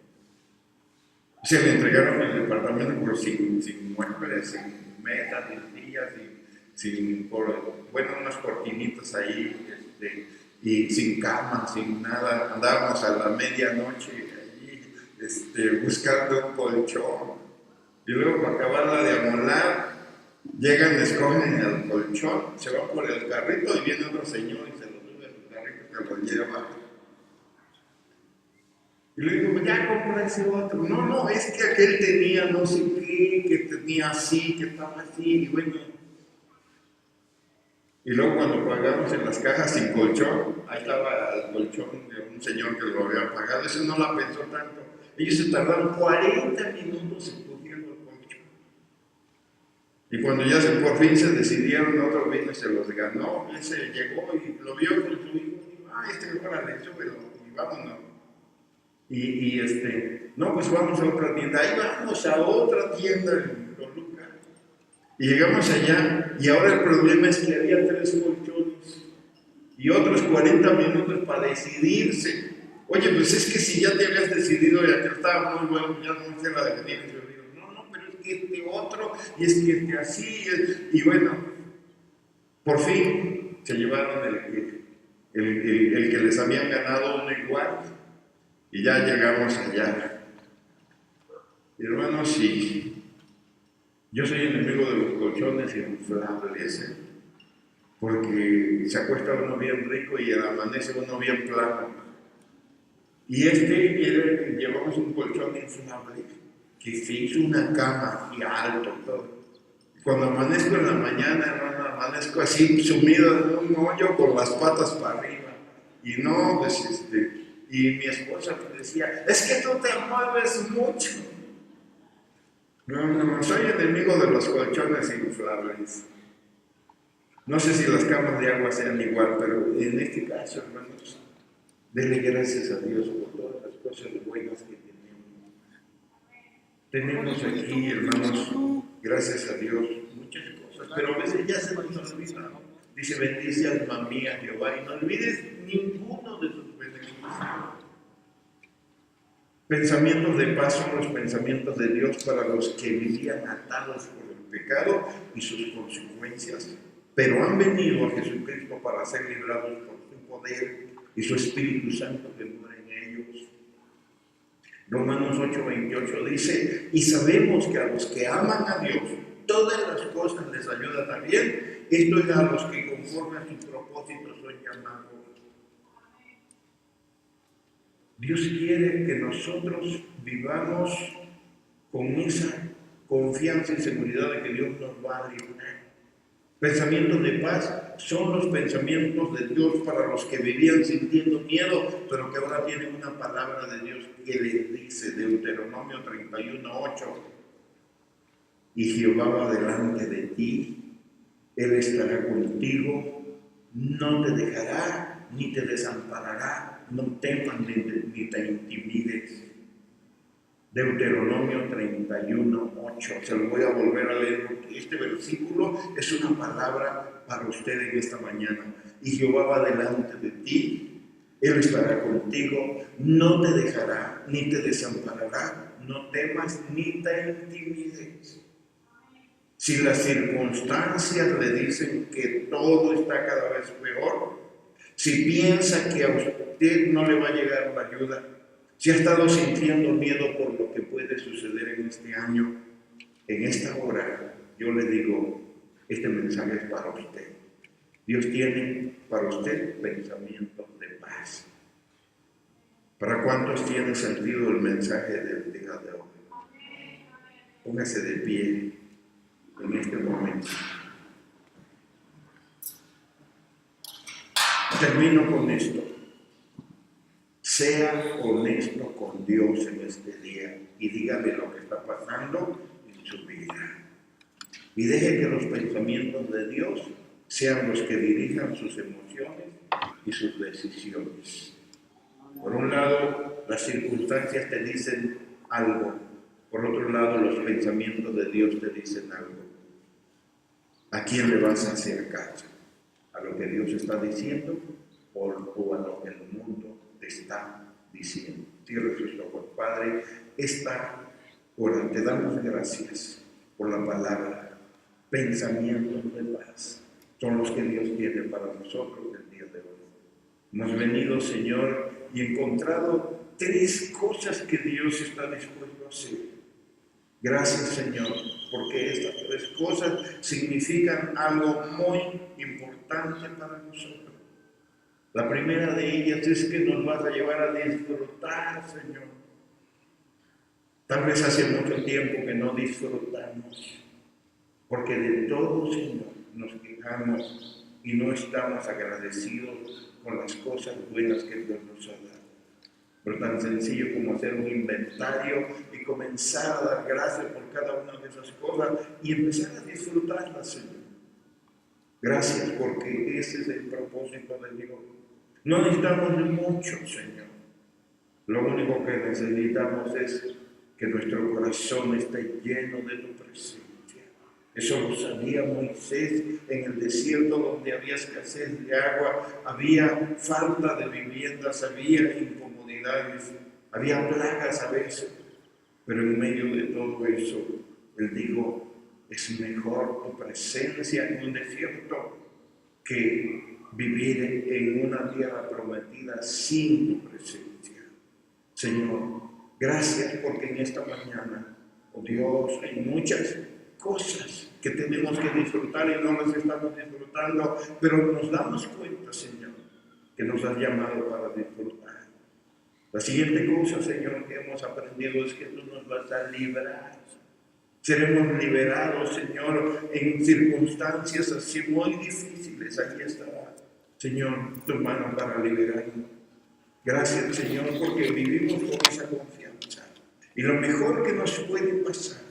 Se le entregaron el departamento pero sin muebles, sin mesas, sin sillas, unas cortinitas ahí, y sin cama, sin nada. Andábamos a la medianoche allí buscando un colchón. Y luego para acabarla de amolar, llegan, escogen el colchón, se va por el carrito y viene otro señor y se lo sube a su carrito y se lo lleva. Y le digo, ya compra ese otro. No, es que aquel tenía no sé qué, que tenía así, que estaba así, y bueno. Y luego cuando pagamos en las cajas sin colchón, ahí estaba el colchón de un señor que lo había pagado, eso no la pensó tanto. Ellos se tardaron 40 minutos en cogiendo el colchón. Y cuando ya por fin se decidieron, otro vino se los ganó, ese llegó y lo vio con su hijo, órale, súbelo, y vámonos. No, pues vamos a otra tienda, ahí vamos a otra tienda en Toluca. Y llegamos allá, y ahora el problema es que había 3 colchones y otros 40 minutos para decidirse. Oye, pues es que si ya te habías decidido y aquel estaba muy bueno, ya no se la de venir. No, pero es que este otro, y es que así, y bueno, por fin se llevaron el que les habían ganado uno igual. Y ya llegamos allá. Y hermanos, sí, yo soy enemigo de los colchones inflables, porque se acuesta uno bien rico y amanece uno bien plano. Y llevamos un colchón inflable que se hizo una cama y alto todo. Cuando amanezco en la mañana, hermano, amanezco así sumido en un hoyo con las patas para arriba. Y no, pues y mi esposa me decía, es que tú te mueves mucho. No, soy enemigo de los colchones inflables. No sé si las camas de agua sean igual, pero en este caso, hermanos, denle gracias a Dios por todas las cosas buenas que tenemos. Tenemos aquí, hermanos, gracias a Dios, muchas cosas, pero a veces ya se nos olvida. Dice, bendice alma mía Jehová, y no olvides ninguno de sus beneficios. Pensamientos de paz son los pensamientos de Dios para los que vivían atados por el pecado y sus consecuencias, pero han venido a Jesucristo para ser librados por su poder y su Espíritu Santo que mora en ellos. Romanos 8:28 dice, y sabemos que a los que aman a Dios, todas las cosas les ayudan también, esto es a los que conforme a sus propósitos son llamados. Dios quiere que nosotros vivamos con esa confianza y seguridad de que Dios nos va a librar. Pensamientos de paz son los pensamientos de Dios para los que vivían sintiendo miedo, pero que ahora tienen una palabra de Dios que les dice, Deuteronomio 31:8, y Jehová va delante de ti, Él estará contigo, no te dejará ni te desamparará. No temas ni te intimides. Deuteronomio 31:8. Se lo voy a volver a leer porque este versículo es una palabra para usted en esta mañana. Y Jehová va delante de ti, Él estará contigo, no te dejará ni te desamparará. No temas ni te intimides. Si las circunstancias le dicen que todo está cada vez peor, si piensa que a usted no le va a llegar la ayuda, si ha estado sintiendo miedo por lo que puede suceder en este año, en esta hora, yo le digo, este mensaje es para usted. Dios tiene para usted pensamientos de paz. ¿Para cuántos tiene sentido el mensaje del día de hoy? Póngase de pie en este momento. Termino con esto. Sea honesto con Dios en este día y dígale lo que está pasando en su vida. Y deje que los pensamientos de Dios sean los que dirijan sus emociones y sus decisiones. Por un lado, las circunstancias te dicen algo. Por otro lado, los pensamientos de Dios te dicen algo. ¿A quién le vas a hacer caso? ¿A lo que Dios está diciendo o a lo que el mundo te está diciendo? Cierra sus ojos. Padre, esta hora te damos gracias por la palabra. Pensamientos de paz son los que Dios tiene para nosotros el día de hoy. Hemos venido, Señor, y encontrado 3 cosas que Dios está dispuesto a hacer. Gracias, Señor, porque estas 3 cosas significan algo muy importante para nosotros. La primera de ellas es que nos vas a llevar a disfrutar, Señor. Tal vez hace mucho tiempo que no disfrutamos, porque de todo, Señor, nos quejamos y no estamos agradecidos con las cosas buenas que Dios nos ha dado. Pero tan sencillo como hacer un inventario y comenzar a dar gracias por cada una de esas cosas y empezar a disfrutarlas, Señor. Gracias, porque ese es el propósito de Dios. No necesitamos de mucho, Señor. Lo único que necesitamos es que nuestro corazón esté lleno de tu presencia. Eso lo sabía Moisés en el desierto, donde había escasez de agua, había falta de viviendas, había incomodidades, había plagas a veces. Pero en medio de todo eso, él dijo, es mejor tu presencia en un desierto que vivir en una tierra prometida sin tu presencia. Señor, gracias porque en esta mañana, oh Dios, hay muchas cosas que tenemos que disfrutar y no las estamos disfrutando, pero nos damos cuenta, Señor, que nos has llamado para disfrutar. La siguiente cosa, Señor, que hemos aprendido es que tú nos vas a librar. Seremos liberados, Señor, en circunstancias así muy difíciles. Aquí estará, Señor, tu mano para liberarnos. Gracias, Señor, porque vivimos con esa confianza. Y lo mejor que nos puede pasar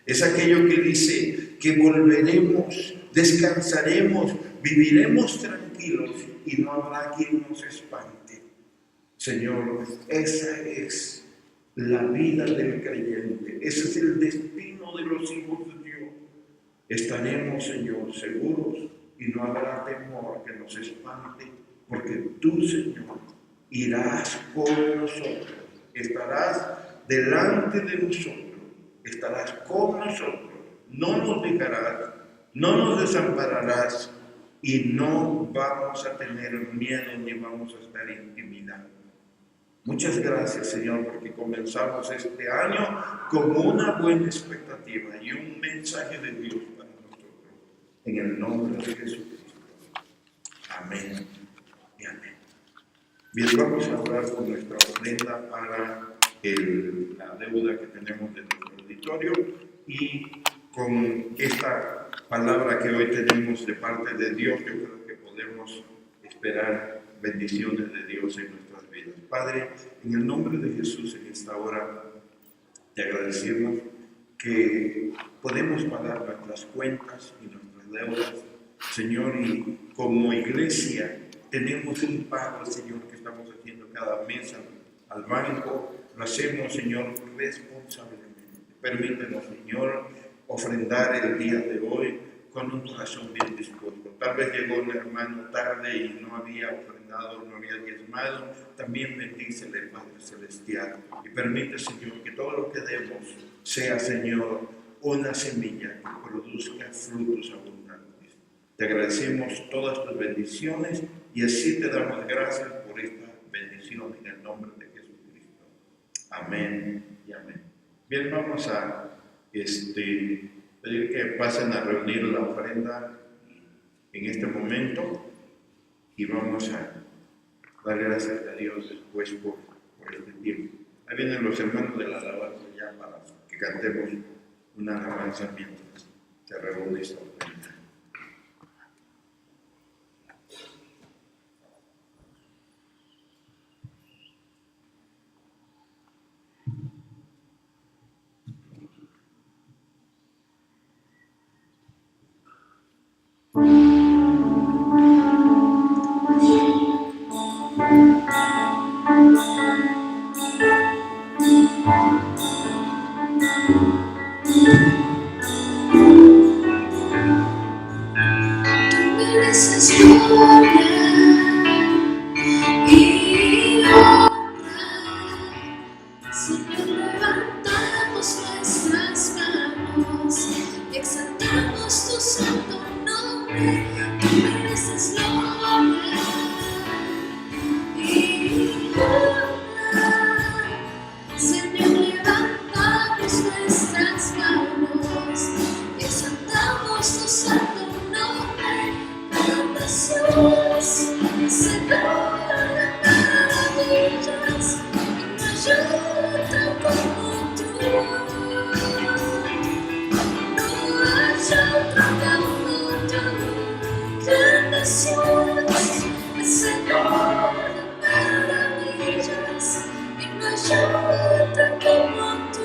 es aquello que dice que volveremos, descansaremos, viviremos tranquilos y no habrá quien nos espante. Señor, esa es la vida del creyente, ese es el destino de los hijos de Dios. Estaremos, Señor, seguros y no habrá temor que nos espante, porque tú, Señor, irás con nosotros, estarás delante de nosotros, estarás con nosotros, no nos dejarás, no nos desampararás y no vamos a tener miedo ni vamos a estar intimidados. Muchas gracias, Señor, porque comenzamos este año con una buena expectativa y un mensaje de Dios para nosotros. En el nombre de Jesucristo. Amén y amén. Bien, vamos a orar con nuestra ofrenda para la deuda que tenemos de nuestro auditorio y con esta palabra que hoy tenemos de parte de Dios, yo creo que podemos esperar bendiciones de Dios en nuestras vidas. Padre, en el nombre de Jesús en esta hora te agradecemos que podemos pagar nuestras cuentas y nuestras deudas, Señor, y como iglesia tenemos un pago, Señor, que estamos haciendo cada mes al banco, lo hacemos, Señor, responsablemente. Permítenos, Señor, ofrendar el día de hoy con un corazón bien dispuesto. Tal vez llegó un hermano tarde y no había ofrendado, no había diezmado. También bendícele, Padre Celestial, y permite, Señor, que todo lo que demos sea, Señor, una semilla que produzca frutos abundantes. Te agradecemos todas tus bendiciones y así te damos gracias por esta bendición en el nombre de Jesucristo. Amén y amén. Bien, vamos a pedir que pasen a reunir la ofrenda en este momento y vamos a dar gracias a Dios después por este tiempo. Ahí vienen los hermanos de la alabanza ya para que cantemos una alabanza mientras se reúne esta ofrenda. mereces gloria y honra. Señor, levantamos nuestras manos y exaltamos tu santo nombre. Tú mereces gloria y honra. Señor, levantamos nuestras manos y exaltamos tu santo nombre. Para naciones, Señor, de maravillas, y no hay otro como tú. No hay otro como tú. Gran naciones, Señor, de maravillas, y no hay otro como tú.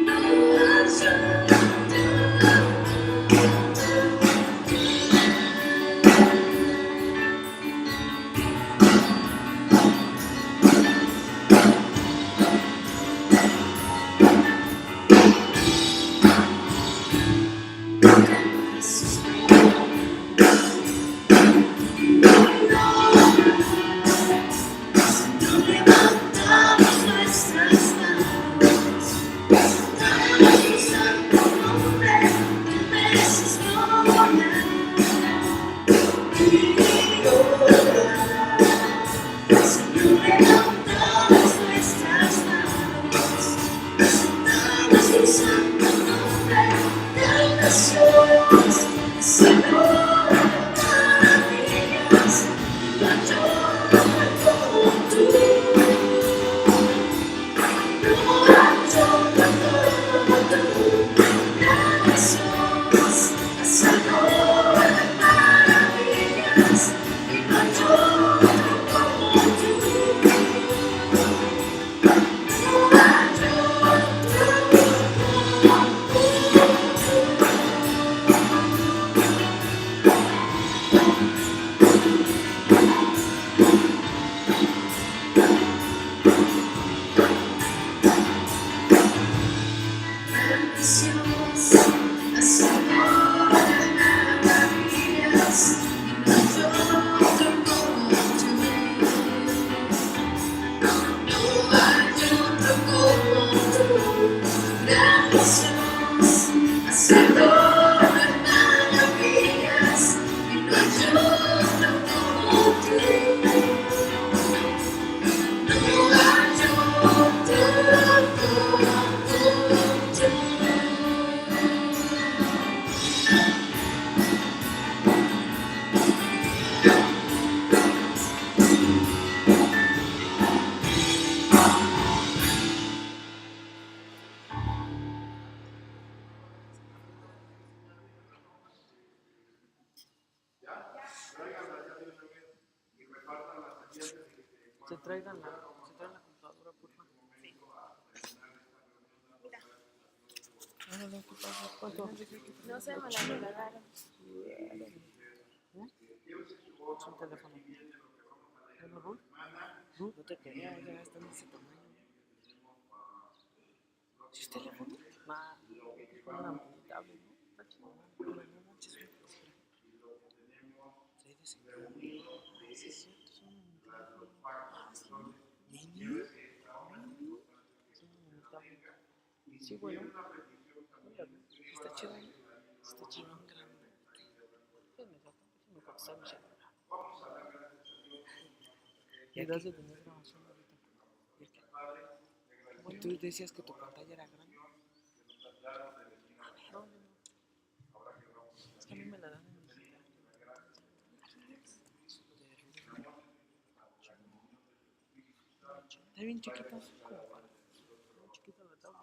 No hay otro. Levantamos nuestras manos, damos tu santo nombre, tú mereces gloria y honra. Señor, levantamos nuestras manos, damos tu santo nombre, las naciones, Señor, maravillas, la llora como tú. Se traigan la computadora, por favor. Ándale, ¿qué pasa? ¿Cuánto? No sé, me la regalaron. Es un teléfono. ¿No, Ruth? No te creas, ya están de ese tamaño. ¿Sí es teléfono? Nah, es una tablet, ¿no? Está chido. No manches, trae de ese tamaño. Sí, es cierto, es un teléfono. Ah, sí. ¿Mini? Es una mini tablet. Sí, bueno. Está chido, ¿no? Está chido, grande. Déjame contestar mi celular. Y das de tener grabación ahorita. Bueno, tú decías que tu pantalla era grande. No. Es que a mí me la dan en digital. Está bien chiquita, como para. Muy chiquita la tabla.